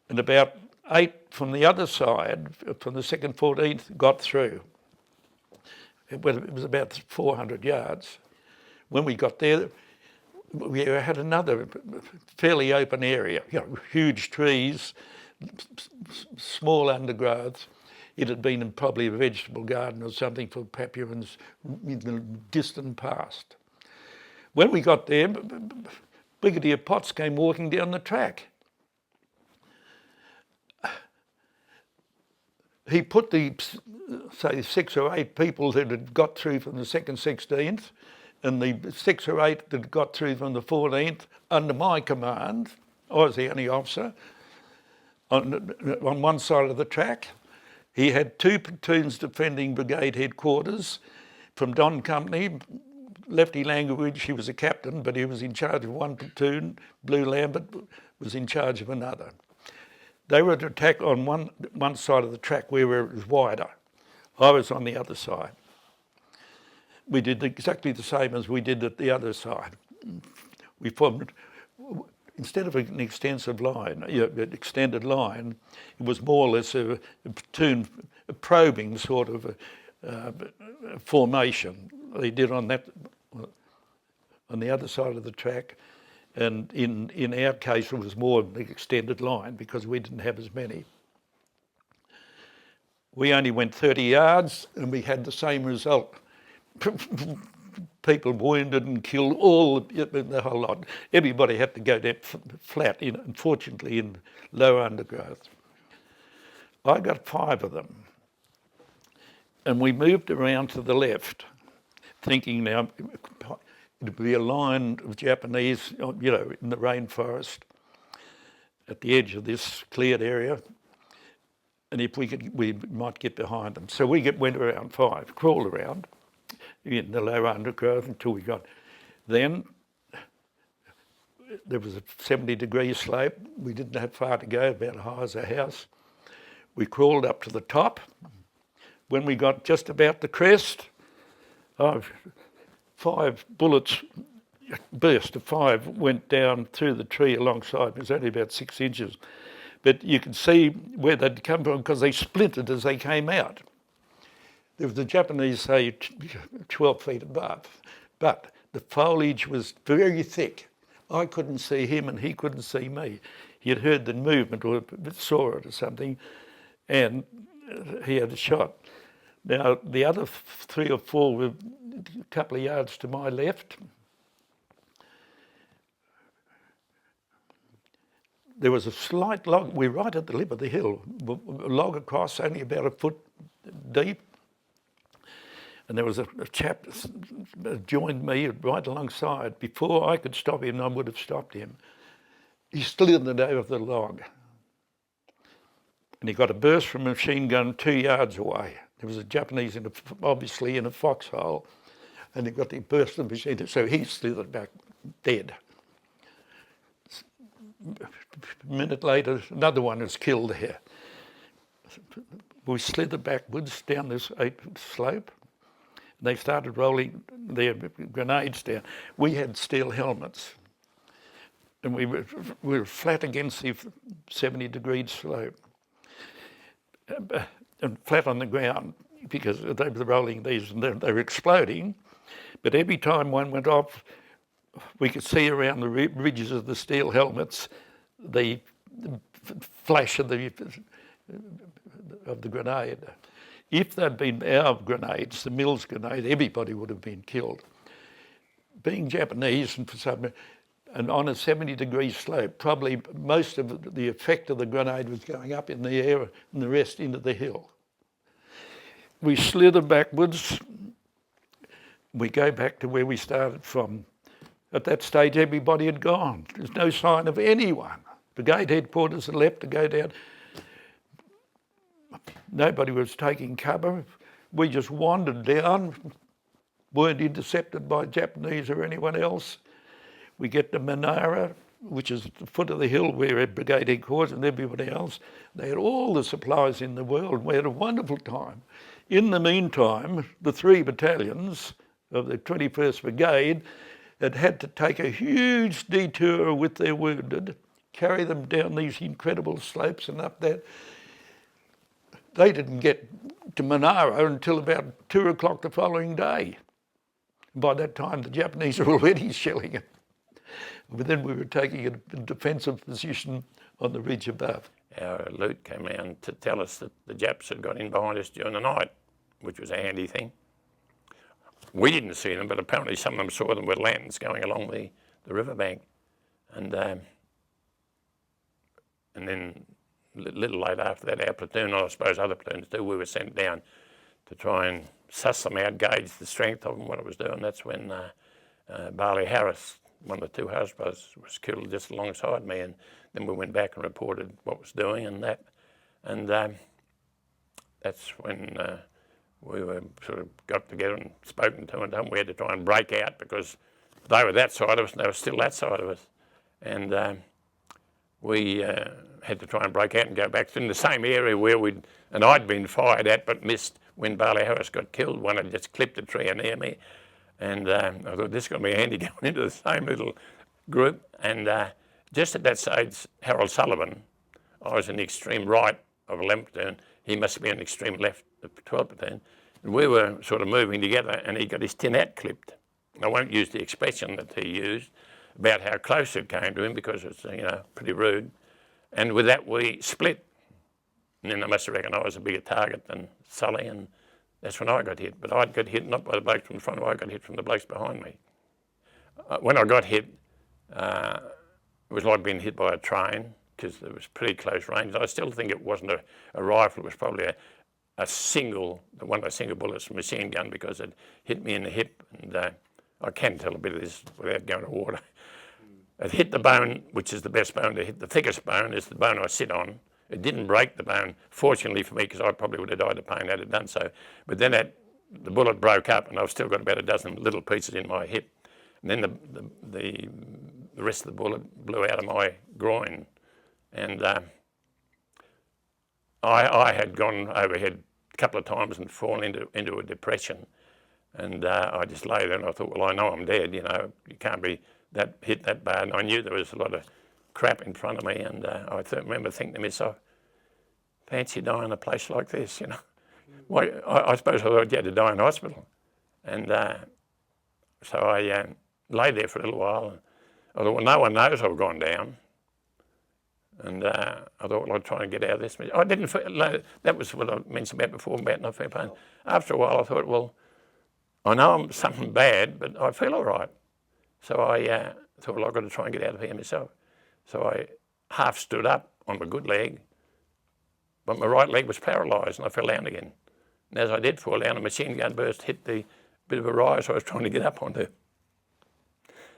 And about 8 from the other side, from the 2nd 14th, got through. It was about 400 yards. When we got there, we had another fairly open area, huge trees, small undergrowth. It had been in probably a vegetable garden or something for Papuans in the distant past. When we got there, Brigadier Potts came walking down the track. He put the, say, 6 or 8 people that had got through from the 2nd 16th and the 6 or 8 that got through from the 14th under my command. I was the only officer on one side of the track. He had 2 platoons defending brigade headquarters. From Don Company, Lefty Language, he was a captain, but he was in charge of one platoon. Blue Lambert was in charge of another. They were to attack on one side of the track where it was wider. I was on the other side. We did exactly the same as we did at the other side. We formed, instead of an extensive line, an extended line, it was more or less a platoon, a probing sort of formation. They did on the other side of the track, and in our case it was more an extended line because we didn't have as many. We only went 30 yards and we had the same result. People wounded and killed, the whole lot. Everybody had to go down flat, unfortunately in low undergrowth. I got 5 of them. And we moved around to the left, thinking now it'd be a line of Japanese, in the rainforest at the edge of this cleared area. And if we might get behind them. So we went around 5, crawled around in the low undergrowth until we got. Then there was a 70-degree slope. We didn't have far to go, about as high as a house. We crawled up to the top. When we got just about the crest, 5 bullets burst. 5 went down through the tree alongside. It was only about 6 inches. But you could see where they'd come from because they splintered as they came out. There was the Japanese, say, 12 feet above, but the foliage was very thick. I couldn't see him and he couldn't see me. He had heard the movement or saw it or something, and he had a shot. Now, the other 3 or 4 were a couple of yards to my left. There was a slight log, we're right at the lip of the hill, a log across, only about a foot deep. And there was a chap that joined me right alongside. Before I could stop him, I would have stopped him. He slithered over the log. And he got a burst from a machine gun 2 yards away. There was a Japanese obviously in a foxhole, and he got the burst of the machine, so he slithered back dead. A minute later, another one was killed there. We slithered backwards down this slope. They started rolling their grenades down. We had steel helmets, and we were flat against the 70-degree slope, and flat on the ground because they were rolling these and they were exploding. But every time one went off, we could see around the ridges of the steel helmets the flash of the grenade. If they'd been our grenades, the Mills grenade, everybody would have been killed. Being Japanese and on a 70-degree slope, probably most of the effect of the grenade was going up in the air and the rest into the hill. We slither backwards. We go back to where we started from. At that stage, everybody had gone. There's no sign of anyone. Brigade headquarters had left to go down. Nobody was taking cover. We just wandered down, weren't intercepted by Japanese or anyone else. We get to Manara, which is at the foot of the hill where our brigade headquarters and everybody else. They had all the supplies in the world. We had a wonderful time. In the meantime, the 3 battalions of the 21st Brigade had to take a huge detour with their wounded, carry them down these incredible slopes and up that. They didn't get to Manara until about 2 o'clock the following day. By that time, the Japanese were already shelling it. But then we were taking a defensive position on the ridge above. Our loot came around to tell us that the Japs had got in behind us during the night, which was a handy thing. We didn't see them, but apparently some of them saw them with lanterns going along the riverbank. And then a little later after that, our platoon, and I suppose other platoons too, we were sent down to try and suss them out, gauge the strength of them, what it was doing. That's when Barley Harris, one of the 2 Harris brothers, was killed just alongside me, and then we went back and reported what was doing and that. And that's when we were sort of got together and spoken to and done. We had to try and break out because they were that side of us and they were still that side of us. And we had to try and break out and go back in the same area where I'd been fired at but missed when Barley Harris got killed. One had just clipped a tree near me. And I thought, this is going to be handy going into the same little group. And just at that stage, Harold Sullivan, I was in the extreme right of 11th Platoon. He must be in the extreme left of 12th Platoon. And we were sort of moving together and he got his tin hat clipped. I won't use the expression that he used about how close it came to him because it's, pretty rude. And with that, we split. And then they must have reckoned I was a bigger target than Sully, and that's when I got hit. But I got hit not by the blokes from the front, I got hit from the blokes behind me. When I got hit, it was like being hit by a train because it was pretty close range. I still think it wasn't a rifle, it was probably one of the single bullets from a machine gun because it hit me in the hip. And I can tell a bit of this without going to water. It hit the bone, which is the best bone to hit. The thickest bone is the bone I sit on. It didn't break the bone, fortunately for me, because I probably would have died of pain had it done so. But then the bullet broke up and I've still got about a dozen little pieces in my hip. And then the rest of the bullet blew out of my groin. And I had gone overhead a couple of times and fallen into a depression. And I just lay there and I thought, well, I know I'm dead, you can't be hit that bad. And I knew there was a lot of crap in front of me, and I remember thinking to myself, fancy dying in a place like this, Well, I suppose I thought you had to die in hospital. And so I lay there for a little while, and I thought, well, no one knows I've gone down. And I thought, well, I'll try and get out of this. I didn't feel, that was what I mentioned about before, about not feeling pain. After a while, I thought, well, I know I'm something bad, but I feel all right. So I thought, well, I've got to try and get out of here myself. So I half stood up on my good leg, but my right leg was paralysed and I fell down again. And as I did fall down, a machine gun burst hit the bit of a rise I was trying to get up onto.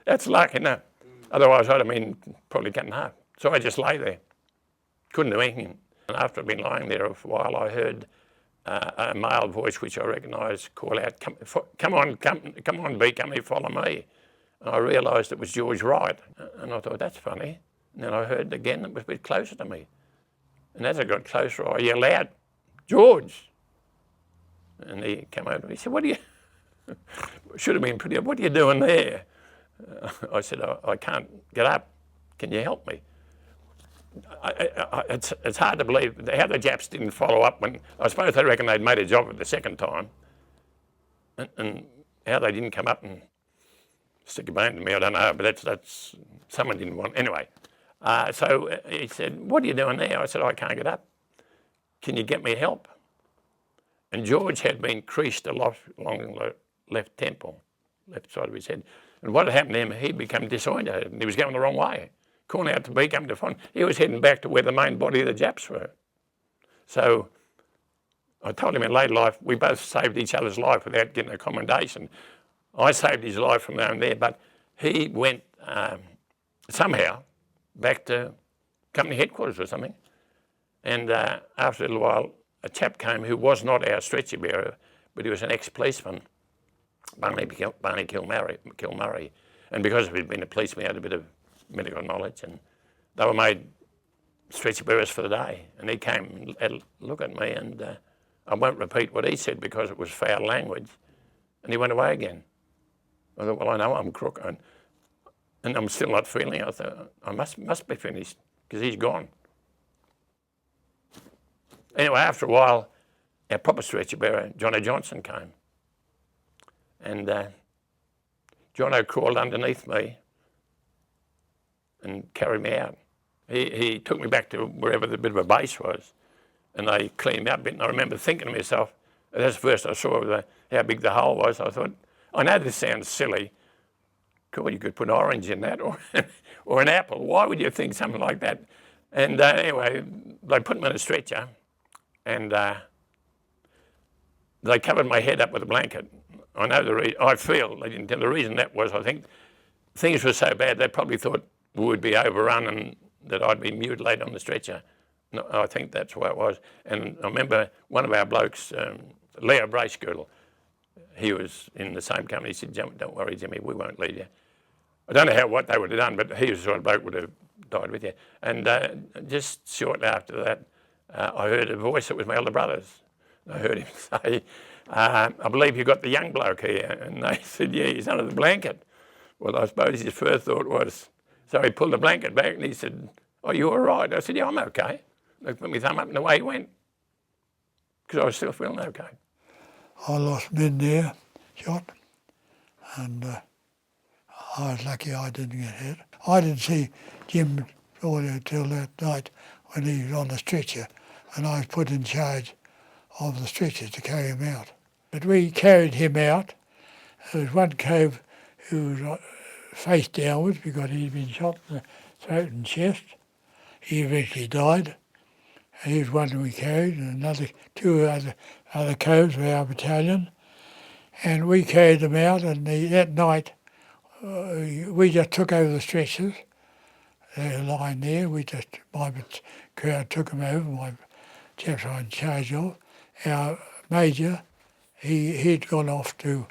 That's luck, isn't it? Otherwise, I'd have been probably cut in half. So I just lay there, couldn't do anything. And after I'd been lying there for a while, I heard a male voice which I recognised call out, come on, B Company, follow me. And I realised it was George Wright. And I thought, that's funny. And then I heard it again, it was a bit closer to me. And as I got closer, I yelled out, George. And he came over to me, he said, what are you, should have been pretty, what are you doing there? I said, I can't get up. Can you help me? It's hard to believe how the Japs didn't follow up when, I suppose they reckon they'd made a job of it the second time. And how they didn't come up and stick a bone to me, I don't know, but that's someone didn't want, anyway. So he said, what are you doing there? I said, I can't get up. Can you get me help? And George had been creased a lot along the left temple, left side of his head. And what had happened to him, he'd become disorientated and he was going the wrong way. Calling out to B Company to find, he was heading back to where the main body of the Japs were. So I told him in later life, we both saved each other's life without getting a commendation. I saved his life from down there, but he went somehow back to company headquarters or something. And after a little while, a chap came who was not our stretcher bearer, but he was an ex-policeman, Barney Kilmurray. And because he'd been a policeman, he had a bit of medical knowledge, and they were made stretcher bearers for the day. And he came and had a look at me, and I won't repeat what he said because it was foul language, and he went away again. I thought, well, I know I'm crook, and I'm still not feeling it. I thought, I must be finished, because he's gone. Anyway, after a while, our proper stretcher bearer, Johnny Johnson, came. And Jono crawled underneath me and carried me out. He took me back to wherever the bit of a base was, and they cleaned me up a bit. And I remember thinking to myself, that's the first I saw how big the hole was. I thought, I know this sounds silly. God, you could put orange in that or an apple. Why would you think something like that? And anyway, they put me in a stretcher, and they covered my head up with a blanket. I know the reason, I feel they didn't tell the reason that was, I think things were so bad they probably thought we would be overrun and that I'd be mutilated on the stretcher. No, I think that's why it was. And I remember one of our blokes, Leo Bracegirdle, he was in the same company. He said, don't worry, Jimmy, we won't leave you. I don't know what they would have done, but he was the sort of bloke would have died with you. And just shortly after that, I heard a voice that was my elder brother's. I heard him say, I believe you got the young bloke here. And they said, yeah, he's under the blanket. Well, I suppose his first thought was, so he pulled the blanket back and he said, oh, you all right? I said, yeah, I'm okay. They put my thumb up and away he went, because I was still feeling okay. I lost men there, shot, and I was lucky I didn't get hit. I didn't see Jim until that night when he was on the stretcher, and I was put in charge of the stretcher to carry him out. But we carried him out. There was one cove who was face downwards because he'd been shot in the throat and chest. He eventually died. And he was one we carried, and two other coves were our battalion. And we carried them out, and that night we just took over the stretchers. They were lying there. My crowd took them over, my chaps I was in charge of. Our major, he'd gone off to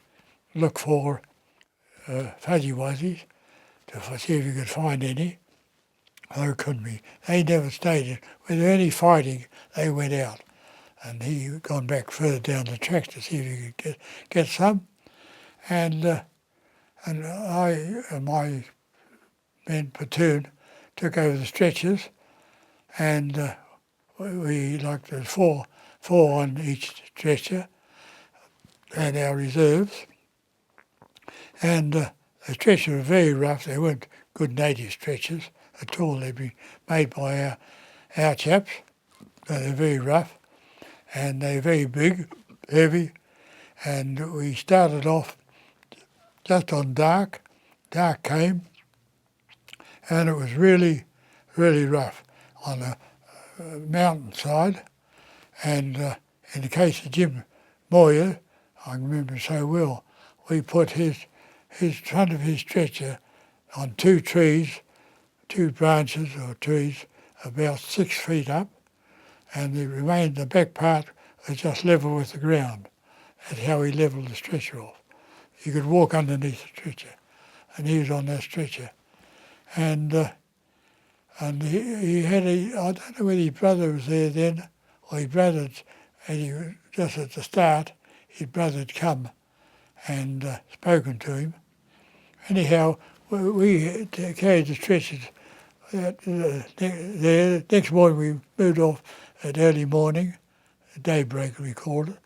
look for fuzzy wuzzies to see if he could find any. There couldn't be. They never stayed in. Were there any fighting, they went out. And he gone back further down the track to see if he could get some. And I and my men platoon took over the stretchers, and we, like there's four on each stretcher, and our reserves. And the stretchers were very rough. They weren't good native stretchers at all. They'd been made by our chaps. So they're very rough, and they're very big, heavy. And we started off just on dark. Dark came, and it was really, really rough on the mountainside. And in the case of Jim Moyer, I remember so well, we put his front of his stretcher on two branches or trees about 6 feet up, and the back part was just level with the ground. That's how he levelled the stretcher off. You could walk underneath the stretcher, and he was on that stretcher. And he had I don't know whether his brother was there then, or his brother, and he was just at the start, his brother had come and spoken to him. Anyhow, we carried the stretchers there. Next morning we moved off at early morning, daybreak we called it.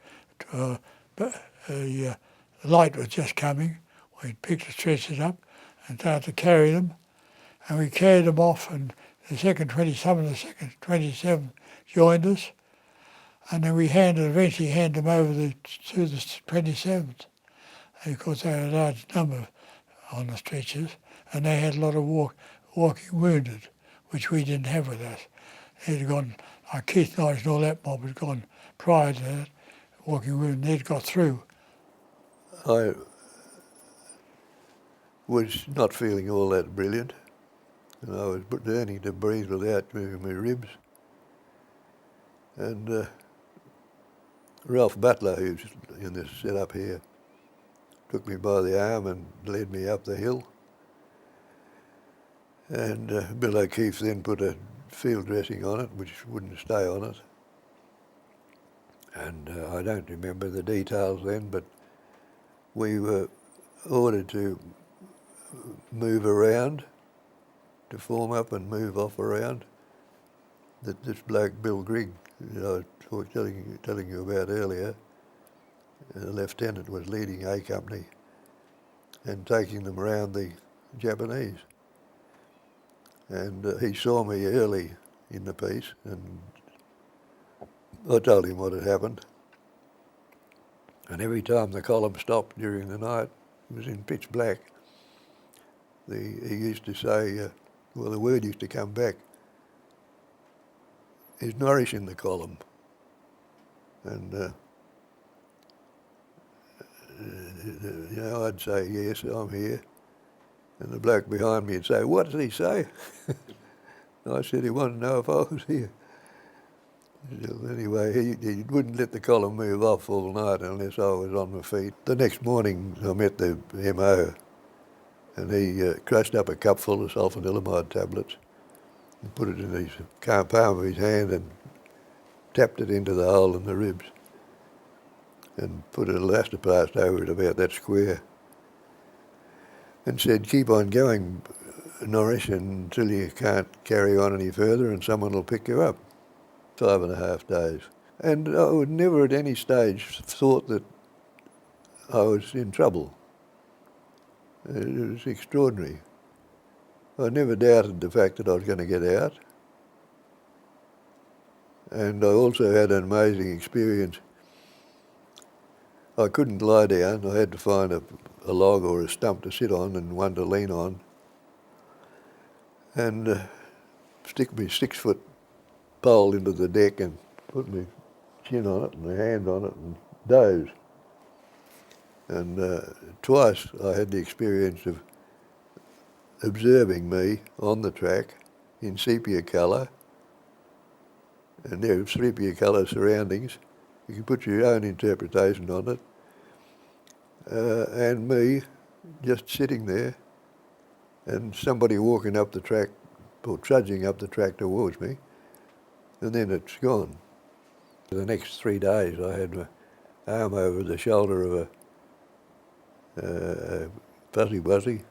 But the light was just coming. We picked the stretchers up and started to carry them, and we carried them off, and the second 27 joined us, and then we eventually handed them over to the 27th. And of course they had a large number on the stretchers, and they had a lot of walking wounded, which we didn't have with us. They'd gone, like Keith Norris and all that mob had gone prior to that, walking wounded, they'd got through. I was not feeling all that brilliant, and I was learning to breathe without moving my ribs. And Ralph Butler, who's in this setup here, took me by the arm and led me up the hill. And Bill O'Keefe then put a field dressing on it, which wouldn't stay on it. And I don't remember the details then, but we were ordered to move around, to form up and move off around. This bloke, Bill Grigg, I was telling you about earlier, the lieutenant was leading A Company and taking them around the Japanese. And he saw me early in the piece, and I told him what had happened. And every time the column stopped during the night, it was in pitch black. He used to say, well, the word used to come back, "Is Norris in the column?" And I'd say, "Yes, I'm here." And the bloke behind me would say, "What did he say?" I said he wanted to know if I was here. Anyway, he wouldn't let the column move off all night unless I was on my feet. The next morning I met the MO, and he crushed up a cup full of sulfanilamide tablets and put it in his palm of his hand and tapped it into the hole in the ribs and put an elastoplast over it about that square and said, "Keep on going, Norris, until you can't carry on any further and someone will pick you up." 5.5 days. And I would never at any stage thought that I was in trouble. It was extraordinary. I never doubted the fact that I was going to get out. And I also had an amazing experience. I couldn't lie down. I had to find a log or a stump to sit on and one to lean on and stick my 6-foot pole into the deck and put my chin on it and my hand on it and doze. And twice I had the experience of observing me on the track in sepia colour, and there are sepia colour surroundings. You can put your own interpretation on it. And me just sitting there and somebody walking up the track or trudging up the track towards me, and then it's gone. The next 3 days I had my arm over the shoulder of a fuzzy wuzzy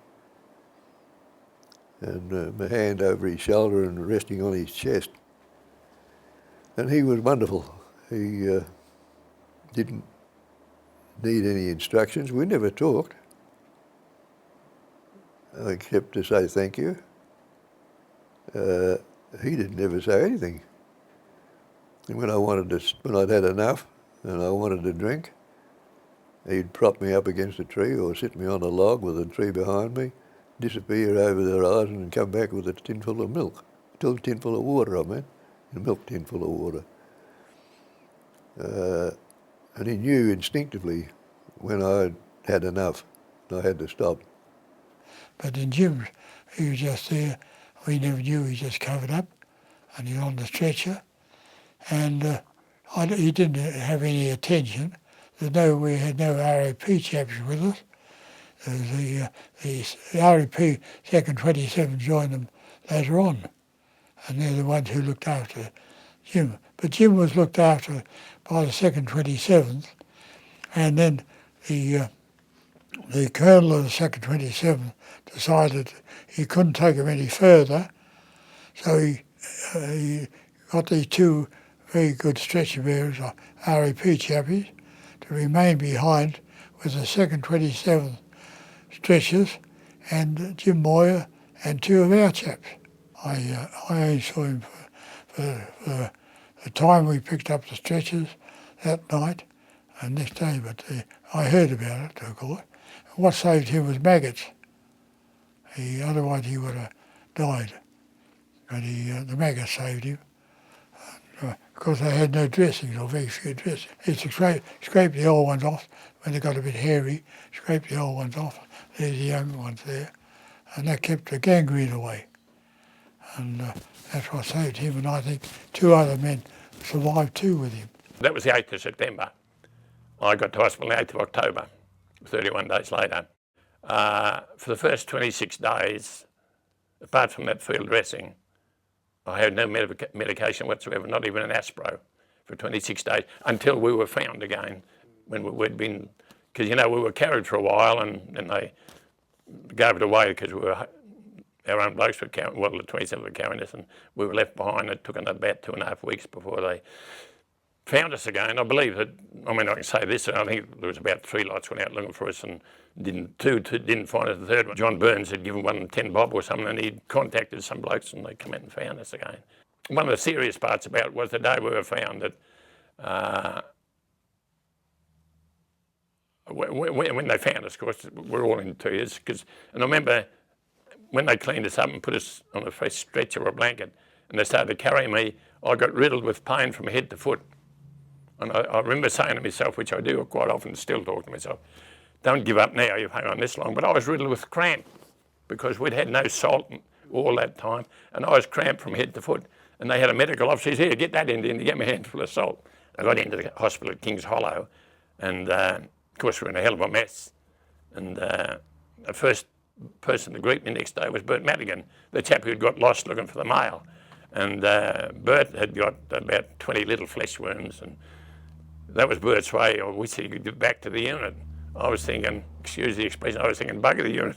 and my hand over his shoulder and resting on his chest. And he was wonderful. He didn't need any instructions. We never talked, except to say thank you. He didn't ever say anything. And when I'd had enough and I wanted to drink, he'd prop me up against a tree or sit me on a log with a tree behind me, disappear over the horizon and come back with a tinful of milk. A tinful of water, I mean. A milk tinful of water. And he knew instinctively when I'd had enough and I had to stop. But in Jim, he was just there. We never knew, he just covered up and he was on the stretcher. And He didn't have any attention. We had no RAP chaps with us. The RAP 2nd 27 joined them later on, and they're the ones who looked after Jim. But Jim was looked after by the 2nd 27th, and then the colonel of the 2nd 27th decided he couldn't take him any further, so he got these two very good stretcher bearers, RAP chappies, to remain behind with the 2nd 27th stretchers and Jim Moyer and two of our chaps. I only saw him for the time we picked up the stretchers that night and next day, but I heard about it, of course. What saved him was maggots. Otherwise he would have died, but the maggots saved him. Because they had no dressings, or very few dressings. He used to scrape the old ones off when they got a bit hairy, scrape the old ones off, leave the young ones there, and that kept the gangrene away. And that's what saved him, and I think two other men survived too with him. That was the 8th of September. I got to hospital the 8th of October, 31 days later. For the first 26 days, apart from that field dressing, I had no medication whatsoever, not even an aspro, for 26 days, until we were found again, when we'd been, because we were carried for a while, and they gave it away because we were, our own blokes were carrying, well, the 27 were carrying us, and we were left behind. It took about 2.5 weeks before they found us again. I believe that, I can say this, I think there was about 3 lots went out looking for us and didn't find us. The third one, John Burns had given one 10 bob or something, and he'd contacted some blokes and they come out and found us again. One of the serious parts about it was the day we were found that when they found us, of course, we're all in tears, and I remember when they cleaned us up and put us on a fresh stretcher or a blanket and they started to carry me, I got riddled with pain from head to foot. And I remember saying to myself, which I do quite often, still talk to myself, don't give up now, you've hung on this long. But I was riddled with cramp because we'd had no salt all that time, and I was cramped from head to foot. And they had a medical officer, he said, here, get that in, to get me a handful of salt. I got into the hospital at King's Hollow, and of course we were in a hell of a mess. And the first person to greet me next day was Bert Madigan, the chap who'd got lost looking for the mail. And Bert had got about 20 little flesh wounds, and that was Bert's way. I wish he could get back to the unit. I was thinking, excuse the expression, I was thinking bugger the unit.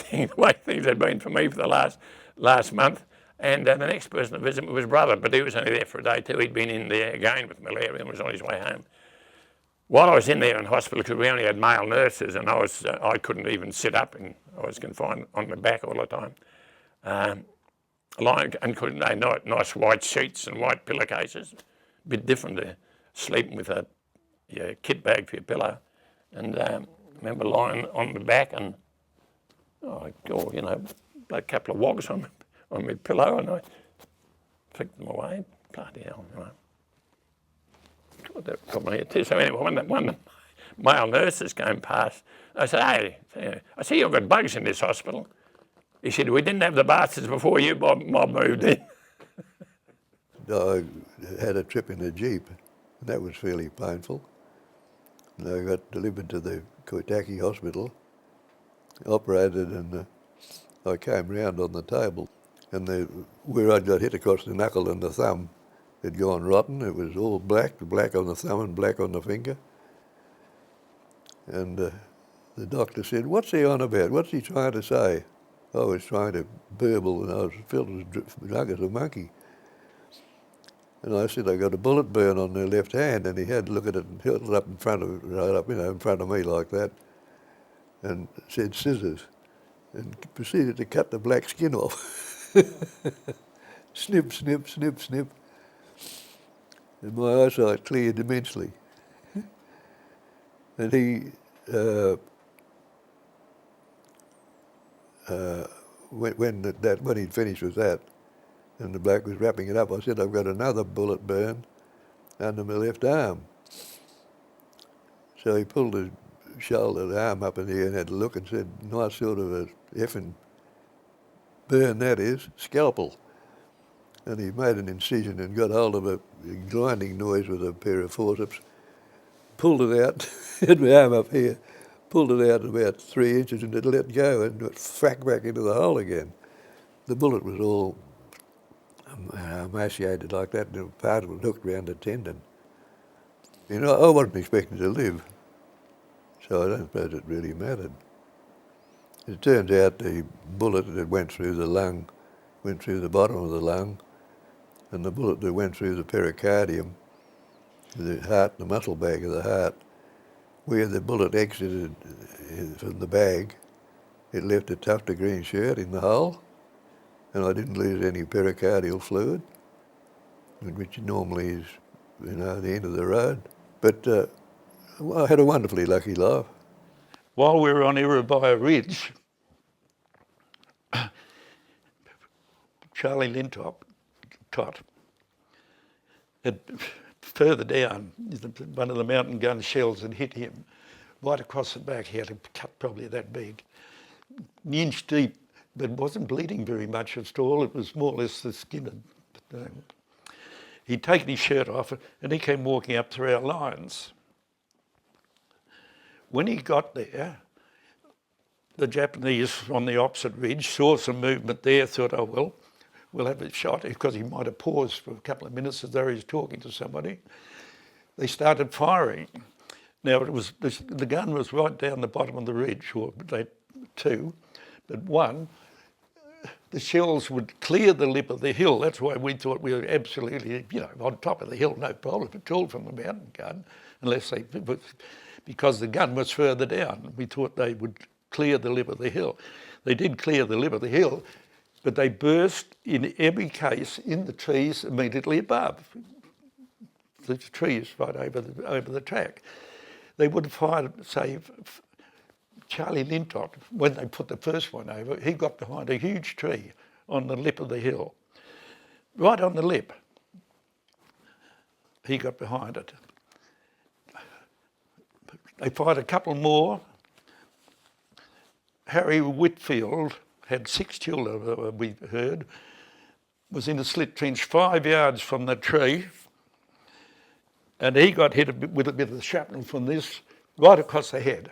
The way things had been for me for the last month. And the next person to visit me was brother, but he was only there for a day too. He'd been in there again with malaria and was on his way home. While I was in there in hospital, because we only had male nurses, and I couldn't even sit up, and I was confined on my back all the time. Lying and couldn't they nice white sheets and white pillowcases, a bit different to sleeping with your kit bag for your pillow. And I remember lying on my back and a couple of wogs on my pillow, and I flicked them away. Bloody hell, God, that got my ear too. So anyway, when the male nurses came past, I said, hey, I see you've got bugs in this hospital. He said, we didn't have the bastards before you mob moved in. I had a trip in a Jeep, and that was fairly painful. And I got delivered to the Koitaki hospital, operated, and I came round on the table. And where I got hit across the knuckle and the thumb had gone rotten. It was all black on the thumb and black on the finger. And the doctor said, what's he on about? What's he trying to say? I was trying to burble, and I was filled with drunk as a monkey. And I said, I got a bullet burn on the left hand, and he had to look at it and held it up in front of me like that, and said scissors, and proceeded to cut the black skin off. Snip, snip, snip, snip. And my eyesight cleared immensely. And he, when he'd finished with that, and the bloke was wrapping it up, I said, I've got another bullet burn under my left arm. So he pulled his shoulder, the arm up in the air and had a look and said, nice sort of a effing burn that is, scalpel. And he made an incision and got hold of a grinding noise with a pair of forceps, pulled it out, had my arm up here, pulled it out about 3 inches and it let go and it fracked back into the hole again. The bullet was all emaciated like that, and part of it hooked around the tendon. You know, I wasn't expecting to live, so I don't suppose it really mattered. It turns out the bullet that went through the lung went through the bottom of the lung, and the bullet that went through the pericardium, the heart, the muscle bag of the heart, where the bullet exited from the bag, it left a tuft of green shirt in the hole, and I didn't lose any pericardial fluid, which normally is, you know, the end of the road. But I had a wonderfully lucky life. While we were on Iribaya Ridge, Charlie Lintop, had further down, one of the mountain gun shells had hit him right across the back. He had a cut probably that big, an inch deep, but wasn't bleeding very much at all. It was more or less the skin. He'd taken his shirt off and he came walking up through our lines. When he got there, the Japanese on the opposite ridge saw some movement there, thought, oh well, we'll have a shot, because he might have paused for a couple of minutes as though he was talking to somebody. They started firing. Now it was the gun was right down the bottom of the ridge, or they two, but one, the shells would clear the lip of the hill. That's why we thought we were absolutely, you know, on top of the hill, no problem at all from a mountain gun, unless they, because the gun was further down. We thought they would clear the lip of the hill. They did clear the lip of the hill, but they burst in every case in the trees immediately above. The trees right over the track. They would have fired, say, Charlie Lintott, when they put the first one over, he got behind a huge tree on the lip of the hill. Right on the lip. He got behind it. They fired a couple more. Harry Whitfield had 6 children, we heard, was in a slit trench 5 yards from the tree, and he got hit with a bit of shrapnel from this right across the head.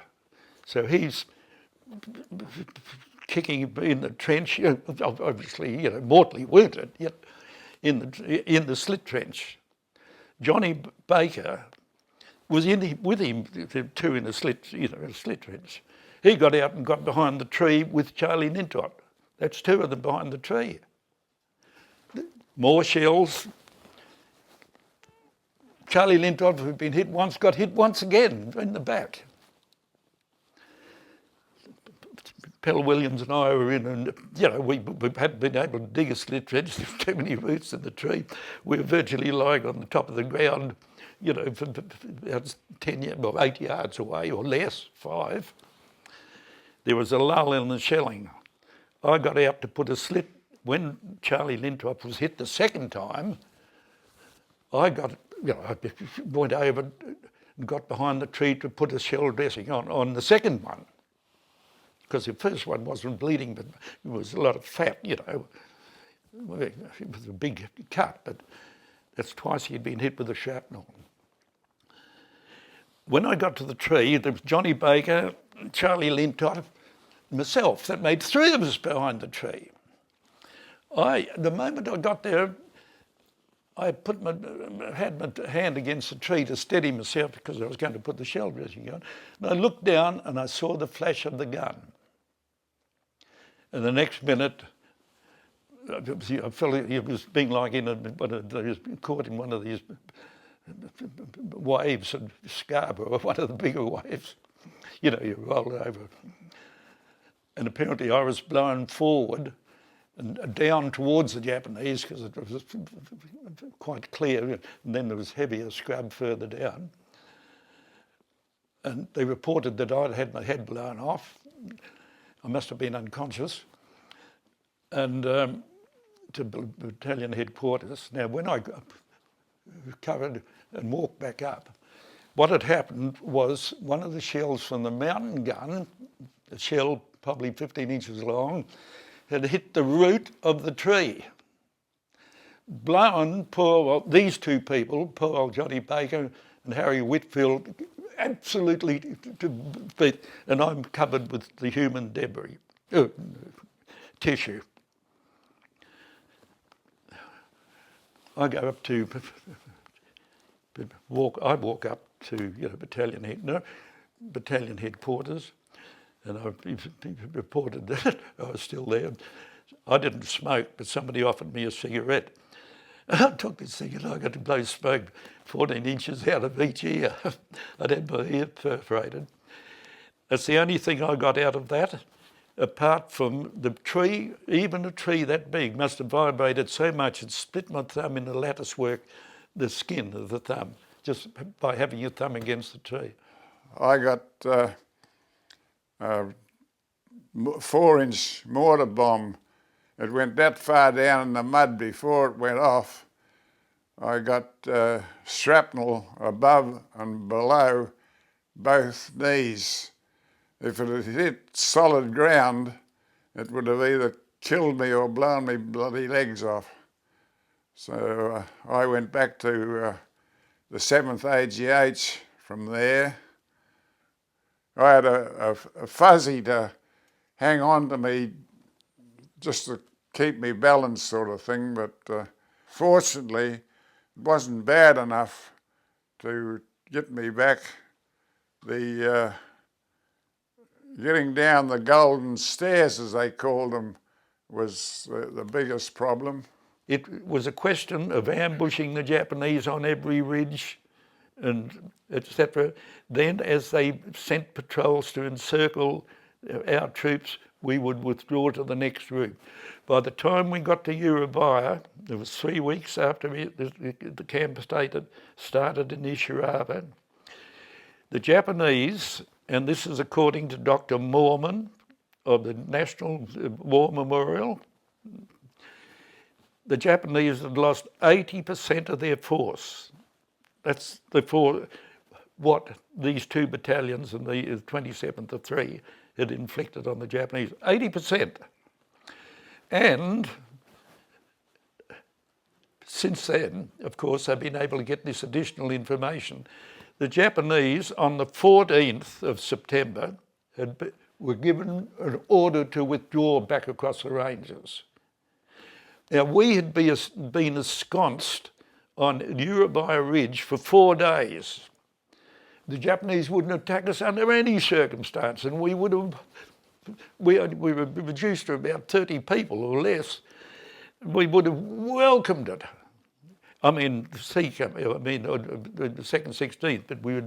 So he's kicking in the trench, obviously, you know, mortally wounded, yet in the slit trench. Johnny Baker was with him, the two in a slit trench. He got out and got behind the tree with Charlie Lintott. That's 2 of them behind the tree. More shells. Charlie Lintott, who'd been hit once, got hit once again in the back. Pell Williams and I were in, and you know, we hadn't been able to dig a slit trench. There were too many roots in the tree. We were virtually lying on the top of the ground, you know, for 8 yards away or less, 5. There was a lull in the shelling. I got out to put a slit. When Charlie Lintop was hit the second time, I went over and got behind the tree to put a shell dressing on the second one, because the first one wasn't bleeding, but it was a lot of fat, you know. It was a big cut, but that's twice he'd been hit with a shrapnel. When I got to the tree, there was Johnny Baker, Charlie Lintott, myself. That made 3 of us behind the tree. The moment I got there, I had my hand against the tree to steady myself because I was going to put the shell dressing on. And I looked down and I saw the flash of the gun. And the next minute, I felt he was being like he was caught in one of these waves of Scarborough, one of the bigger waves. You know, you roll over. And apparently I was blown forward and down towards the Japanese because it was quite clear, and then there was heavier scrub further down. And they reported that I'd had my head blown off. I must have been unconscious. And to battalion headquarters. Now, when I recovered and walked back up, what had happened was one of the shells from the mountain gun, a shell probably 15 inches long, had hit the root of the tree. blown these two people, poor old Johnny Baker and Harry Whitfield, absolutely to bit, and I'm covered with the human debris, tissue. I go up to I walk up to battalion headquarters, and I reported that I was still there. I didn't smoke, but somebody offered me a cigarette. I took the cigarette. I got to blow smoke 14 inches out of each ear. I'd had my ear perforated. That's the only thing I got out of that, apart from the tree. Even a tree that big must have vibrated so much it split my thumb in the lattice work, the skin of the thumb, just by having your thumb against the tree. I got a 4-inch mortar bomb. It went that far down in the mud before it went off. I got shrapnel above and below both knees. If it had hit solid ground, it would have either killed me or blown me bloody legs off. So I went back to the 7th AGH from there. I had a fuzzy to hang on to me just to keep me balanced, sort of thing, but fortunately it wasn't bad enough to get me back. The getting down the golden stairs, as they called them, was the biggest problem. It was a question of ambushing the Japanese on every ridge and etc. Then as they sent patrols to encircle our troops, we would withdraw to the next route. By the time we got to WWII, it was 3 weeks after the camp started in Ishiraba, the Japanese, and this is according to Dr. Moorman of the National War Memorial, the Japanese had lost 80% of their force. That's what these two battalions and the 27th of 3 had inflicted on the Japanese, 80%. And since then, of course, they've been able to get this additional information. The Japanese, on the 14th of September, were given an order to withdraw back across the ranges. Now, we had been ensconced on WWII Ridge for 4 days. The Japanese wouldn't attack us under any circumstance, and we were reduced to about 30 people or less. We would have welcomed it. I mean, the 2nd, 16th, but we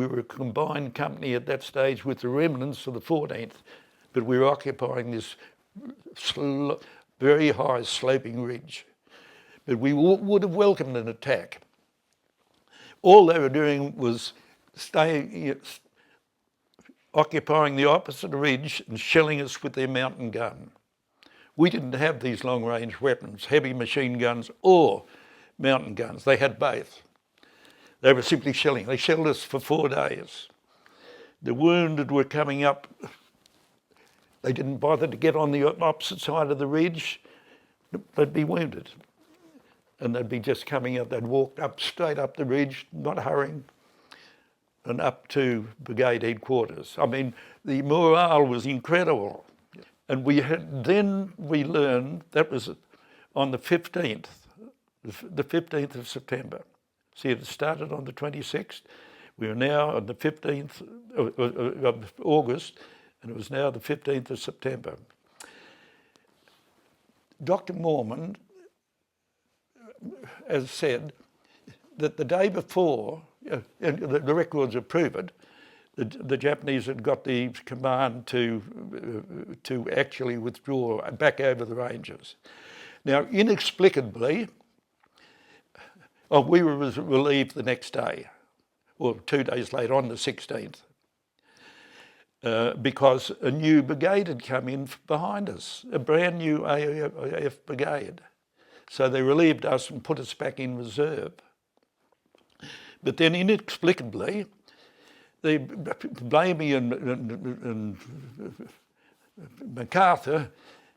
were a combined company at that stage with the remnants of the 14th, but we were occupying this very high sloping ridge. But we would have welcomed an attack. All they were doing was occupying the opposite ridge and shelling us with their mountain gun. We didn't have these long-range weapons, heavy machine guns or mountain guns. They had both. They were simply shelling. They shelled us for 4 days. The wounded were coming up. They didn't bother to get on the opposite side of the ridge. They'd be wounded. And they'd be just coming up. They'd walk up straight up the ridge, not hurrying, and up to brigade headquarters. I mean, the morale was incredible. And then we learned, that was on the 15th, the 15th of September. See, it started on the 26th. We are now on the 15th of August, and it was now the 15th of September. Dr. Moorman has said that the day before, and the records have proven it, the Japanese had got the command to actually withdraw back over the ranges. Now, inexplicably, we were relieved the next day, or 2 days later, on the 16th, because a new brigade had come in behind us, a brand new AIF brigade. So they relieved us and put us back in reserve. But then inexplicably, Blamey and MacArthur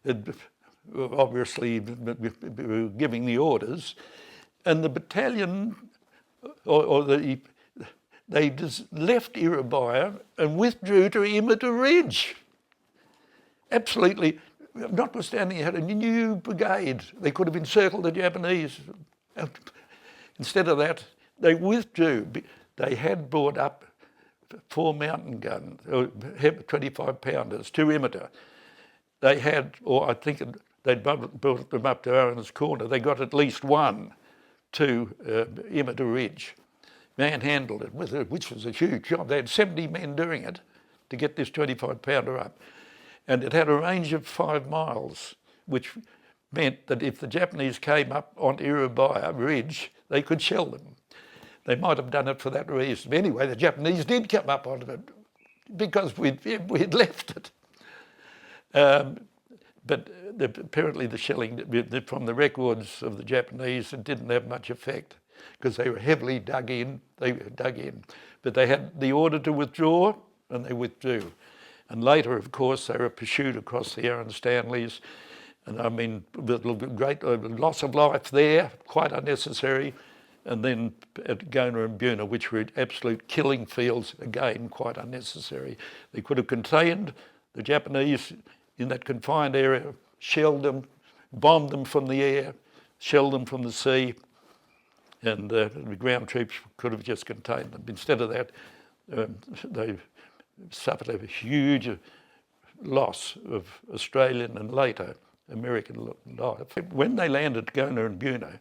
had obviously were giving the orders, and the battalion, they just left Iribaya and withdrew to Imita Ridge. Absolutely, notwithstanding they had a new brigade, they could have encircled the Japanese. Instead of that, they withdrew. They had brought up 4 mountain guns, 25-pounders, to Imita. They had, or I think they'd built them up to Owens Corner. They got at least one to Imita Ridge. Manhandled it, which was a huge job. They had 70 men doing it to get this 25-pounder up. And it had a range of 5 miles, which meant that if the Japanese came up on Iribaya Ridge, they could shell them. They might have done it for that reason. But anyway, the Japanese did come up onto it because we'd left it. But apparently the shelling, from the records of the Japanese, it didn't have much effect because they were heavily dug in. But they had the order to withdraw, and they withdrew. And later, of course, they were pursued across the Aaron Stanleys. And I mean, great loss of life there, quite unnecessary. And then at Gona and Buna, which were absolute killing fields, again, quite unnecessary. They could have contained the Japanese in that confined area, shelled them, bombed them from the air, shelled them from the sea, and the ground troops could have just contained them. Instead of that, they suffered a huge loss of Australian and later American life. When they landed at Gona and Buna,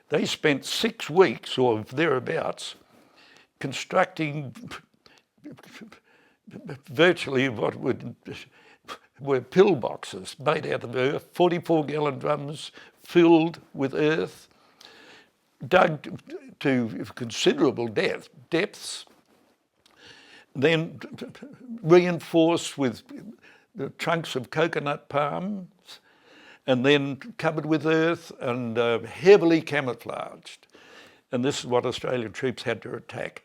they spent 6 weeks or thereabouts constructing virtually what were pillboxes made out of earth, 44-gallon drums filled with earth, dug to considerable depths, then reinforced with the trunks of coconut palms, and then covered with earth and heavily camouflaged. And this is what Australian troops had to attack.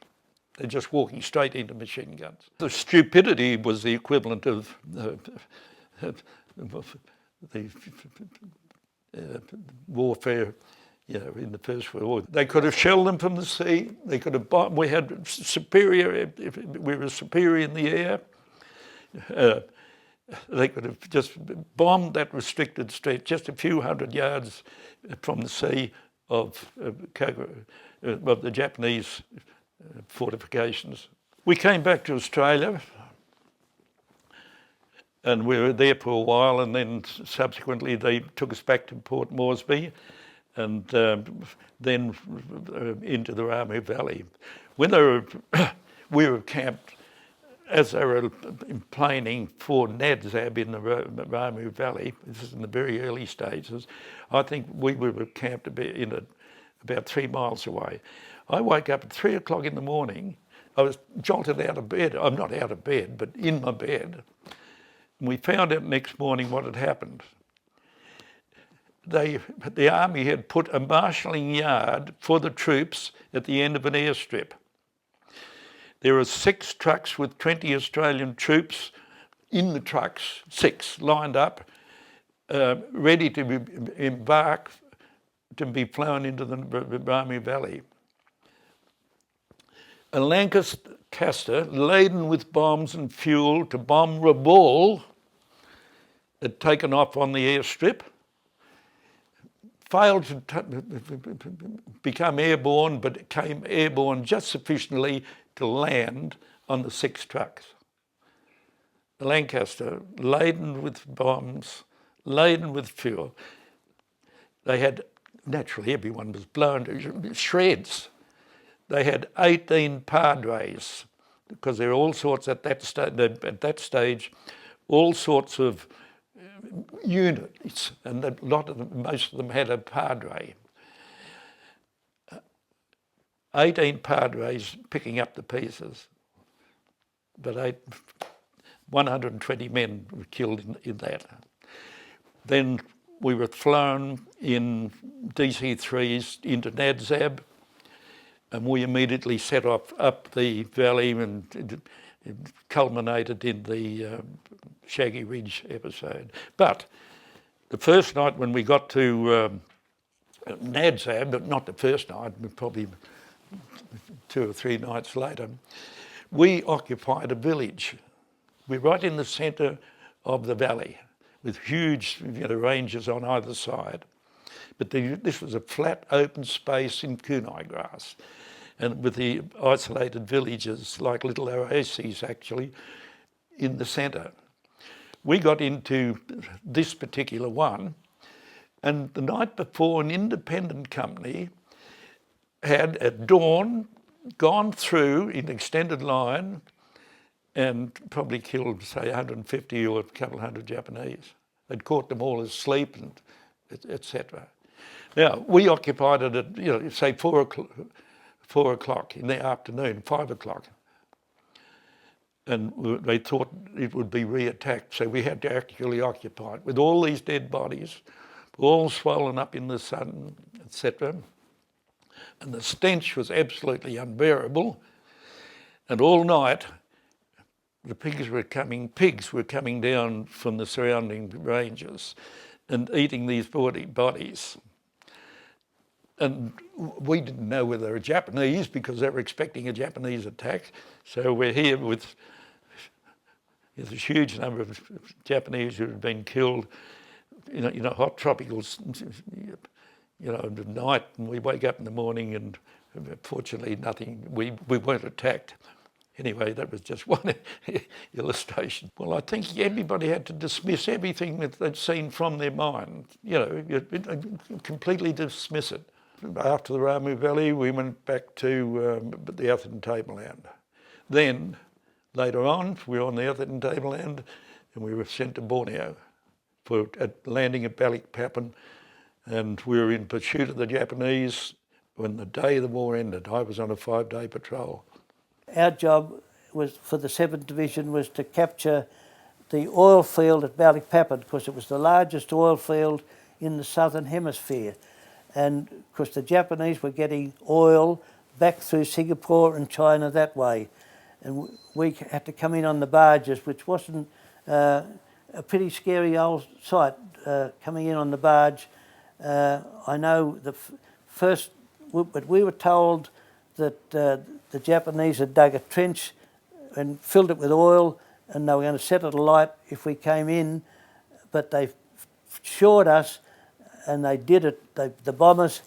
They're just walking straight into machine guns. The stupidity was the equivalent of the warfare, in the First World War. They could have shelled them from the sea. They could have bombed. We had superior. We were superior in the air. They could have just bombed that restricted stretch, just a few hundred yards from the sea of the Japanese fortifications. We came back to Australia and we were there for a while, and then subsequently they took us back to Port Moresby and then into the Ramu Valley. When we were camped, as they were planing for Nadzab in the Ramu Valley, this is in the very early stages, I think we were camped about 3 miles away. I woke up at 3 o'clock in the morning. I was jolted out of bed. I'm not out of bed, but in my bed. And we found out next morning what had happened. The army had put a marshalling yard for the troops at the end of an airstrip. There were 6 trucks with 20 Australian troops in the trucks, 6 lined up, ready to embark to be flown into the Ramu Valley. A Lancaster laden with bombs and fuel to bomb Rabaul had taken off on the airstrip, failed to become airborne, but came airborne just sufficiently to land on the 6 trucks. The Lancaster, laden with bombs, laden with fuel. They had, naturally everyone was blown to shreds. They had 18 padres, because there are all sorts at that stage, all sorts of units, and most of them had a padre. 18 padres picking up the pieces, but 120 men were killed in that. Then we were flown in DC-3s into Nadzab, and we immediately set off up the valley, and it culminated in the Shaggy Ridge episode. But The first night when we got to Nadzab, but not the first night, probably 2 or 3 nights later, we occupied a village. We're right in the centre of the valley with huge ranges on either side. But this was a flat open space in kunai grass, and with the isolated villages like little oases actually in the centre. We got into this particular one, and the night before an independent company had at dawn gone through in extended line and probably killed, say, 150 or a couple hundred Japanese. They'd caught them all asleep, and etc. Now, we occupied it at, say 4 o'clock in the afternoon, 5 o'clock. And they thought it would be re-attacked, so we had to actually occupy it with all these dead bodies, all swollen up in the sun, etc. And the stench was absolutely unbearable. And all night, the pigs were coming down from the surrounding ranges and eating these bodies. And we didn't know whether they were Japanese because they were expecting a Japanese attack. So we're here with a huge number of Japanese who had been killed in a hot tropical, at night, and we wake up in the morning and fortunately nothing, we weren't attacked. Anyway, that was just one illustration. Well, I think everybody had to dismiss everything that they'd seen from their mind, completely dismiss it. After the Ramu Valley, we went back to the Atherton Tableland. Then, later on, we were on the Atherton Tableland and we were sent to Borneo for landing at Balikpapan, and we were in pursuit of the Japanese when the day the war ended. I was on a 5-day patrol. Our job was for the 7th Division was to capture the oil field at Balikpapan because it was the largest oil field in the southern hemisphere. And of course the Japanese were getting oil back through Singapore and China that way. And we had to come in on the barges, which wasn't a pretty scary old sight, coming in on the barge. I know but we were told that the Japanese had dug a trench and filled it with oil and they were going to set it alight if we came in, but they assured us, and they did it. The bombers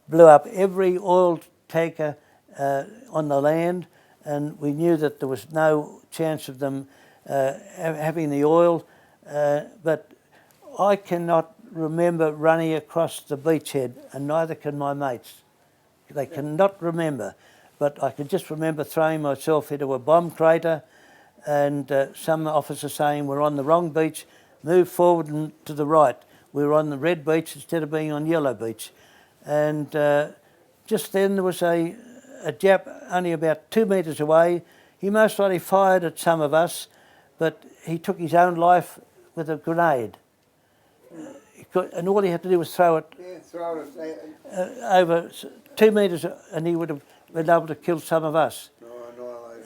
blew up every oil tanker on the land, and we knew that there was no chance of them having the oil, but I cannot remember running across the beachhead, and neither can my mates. They cannot remember, but I can just remember throwing myself into a bomb crater and some officer saying, we're on the wrong beach, move forward and to the right. We were on the red beach instead of being on yellow beach. And just then there was a Jap only about 2 metres away. He most likely fired at some of us, but he took his own life with a grenade. And all he had to do was throw it over 2 metres, and he would have been able to kill some of us.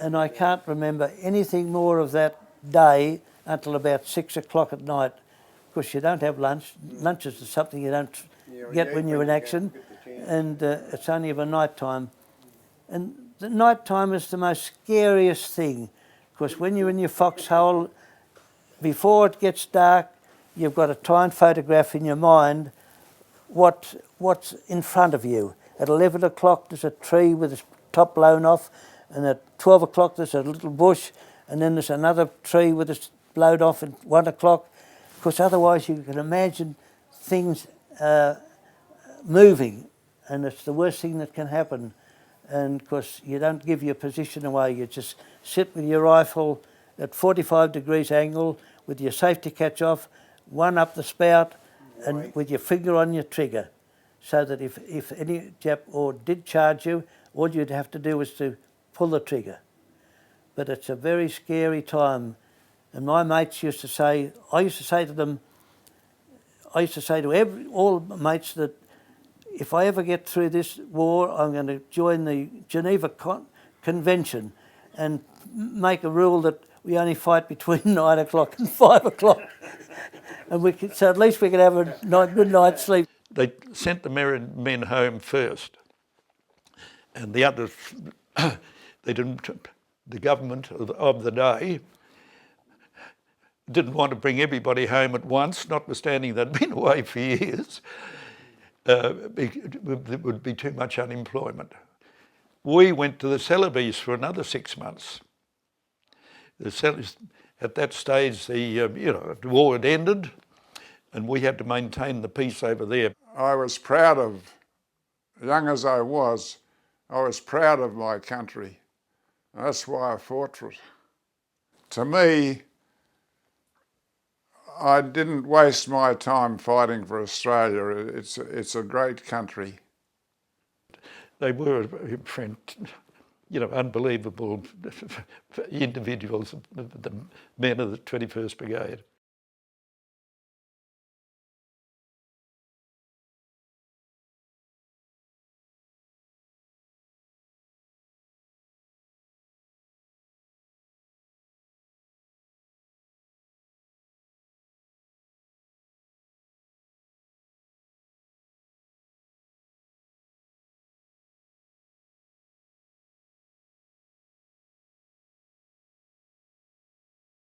And I can't remember anything more of that day until about 6 o'clock at night. Of course, you don't have lunch. Lunch is something you don't get when you're in action, and it's only of a night time. And the night time is the most scariest thing, because when you're in your foxhole, before it gets dark, you've got to try and photograph in your mind what's in front of you. At 11 o'clock, there's a tree with its top blown off, and at 12 o'clock, there's a little bush, and then there's another tree with its blown off at 1 o'clock. Because otherwise you can imagine things moving, and it's the worst thing that can happen. And of course you don't give your position away, you just sit with your rifle at 45 degrees angle with your safety catch off, one up the spout, and with your finger on your trigger, so that if any Jap did charge you, all you'd have to do was to pull the trigger. But it's a very scary time. And my mates used to say, I used to say to all mates that if I ever get through this war, I'm going to join the Geneva Convention and make a rule that we only fight between 9 o'clock and 5 o'clock. And so at least we could have a good night's sleep. They sent the men home first, and the others, they didn't. The government of the day didn't want to bring everybody home at once, notwithstanding they'd been away for years. There would be too much unemployment. We went to the Celebes for another 6 months. At that stage, the war had ended, and we had to maintain the peace over there. I was proud of, young as I was proud of my country. That's why I fought for it. To me, I didn't waste my time fighting for Australia. It's a great country. They were, unbelievable individuals, the men of the 21st Brigade.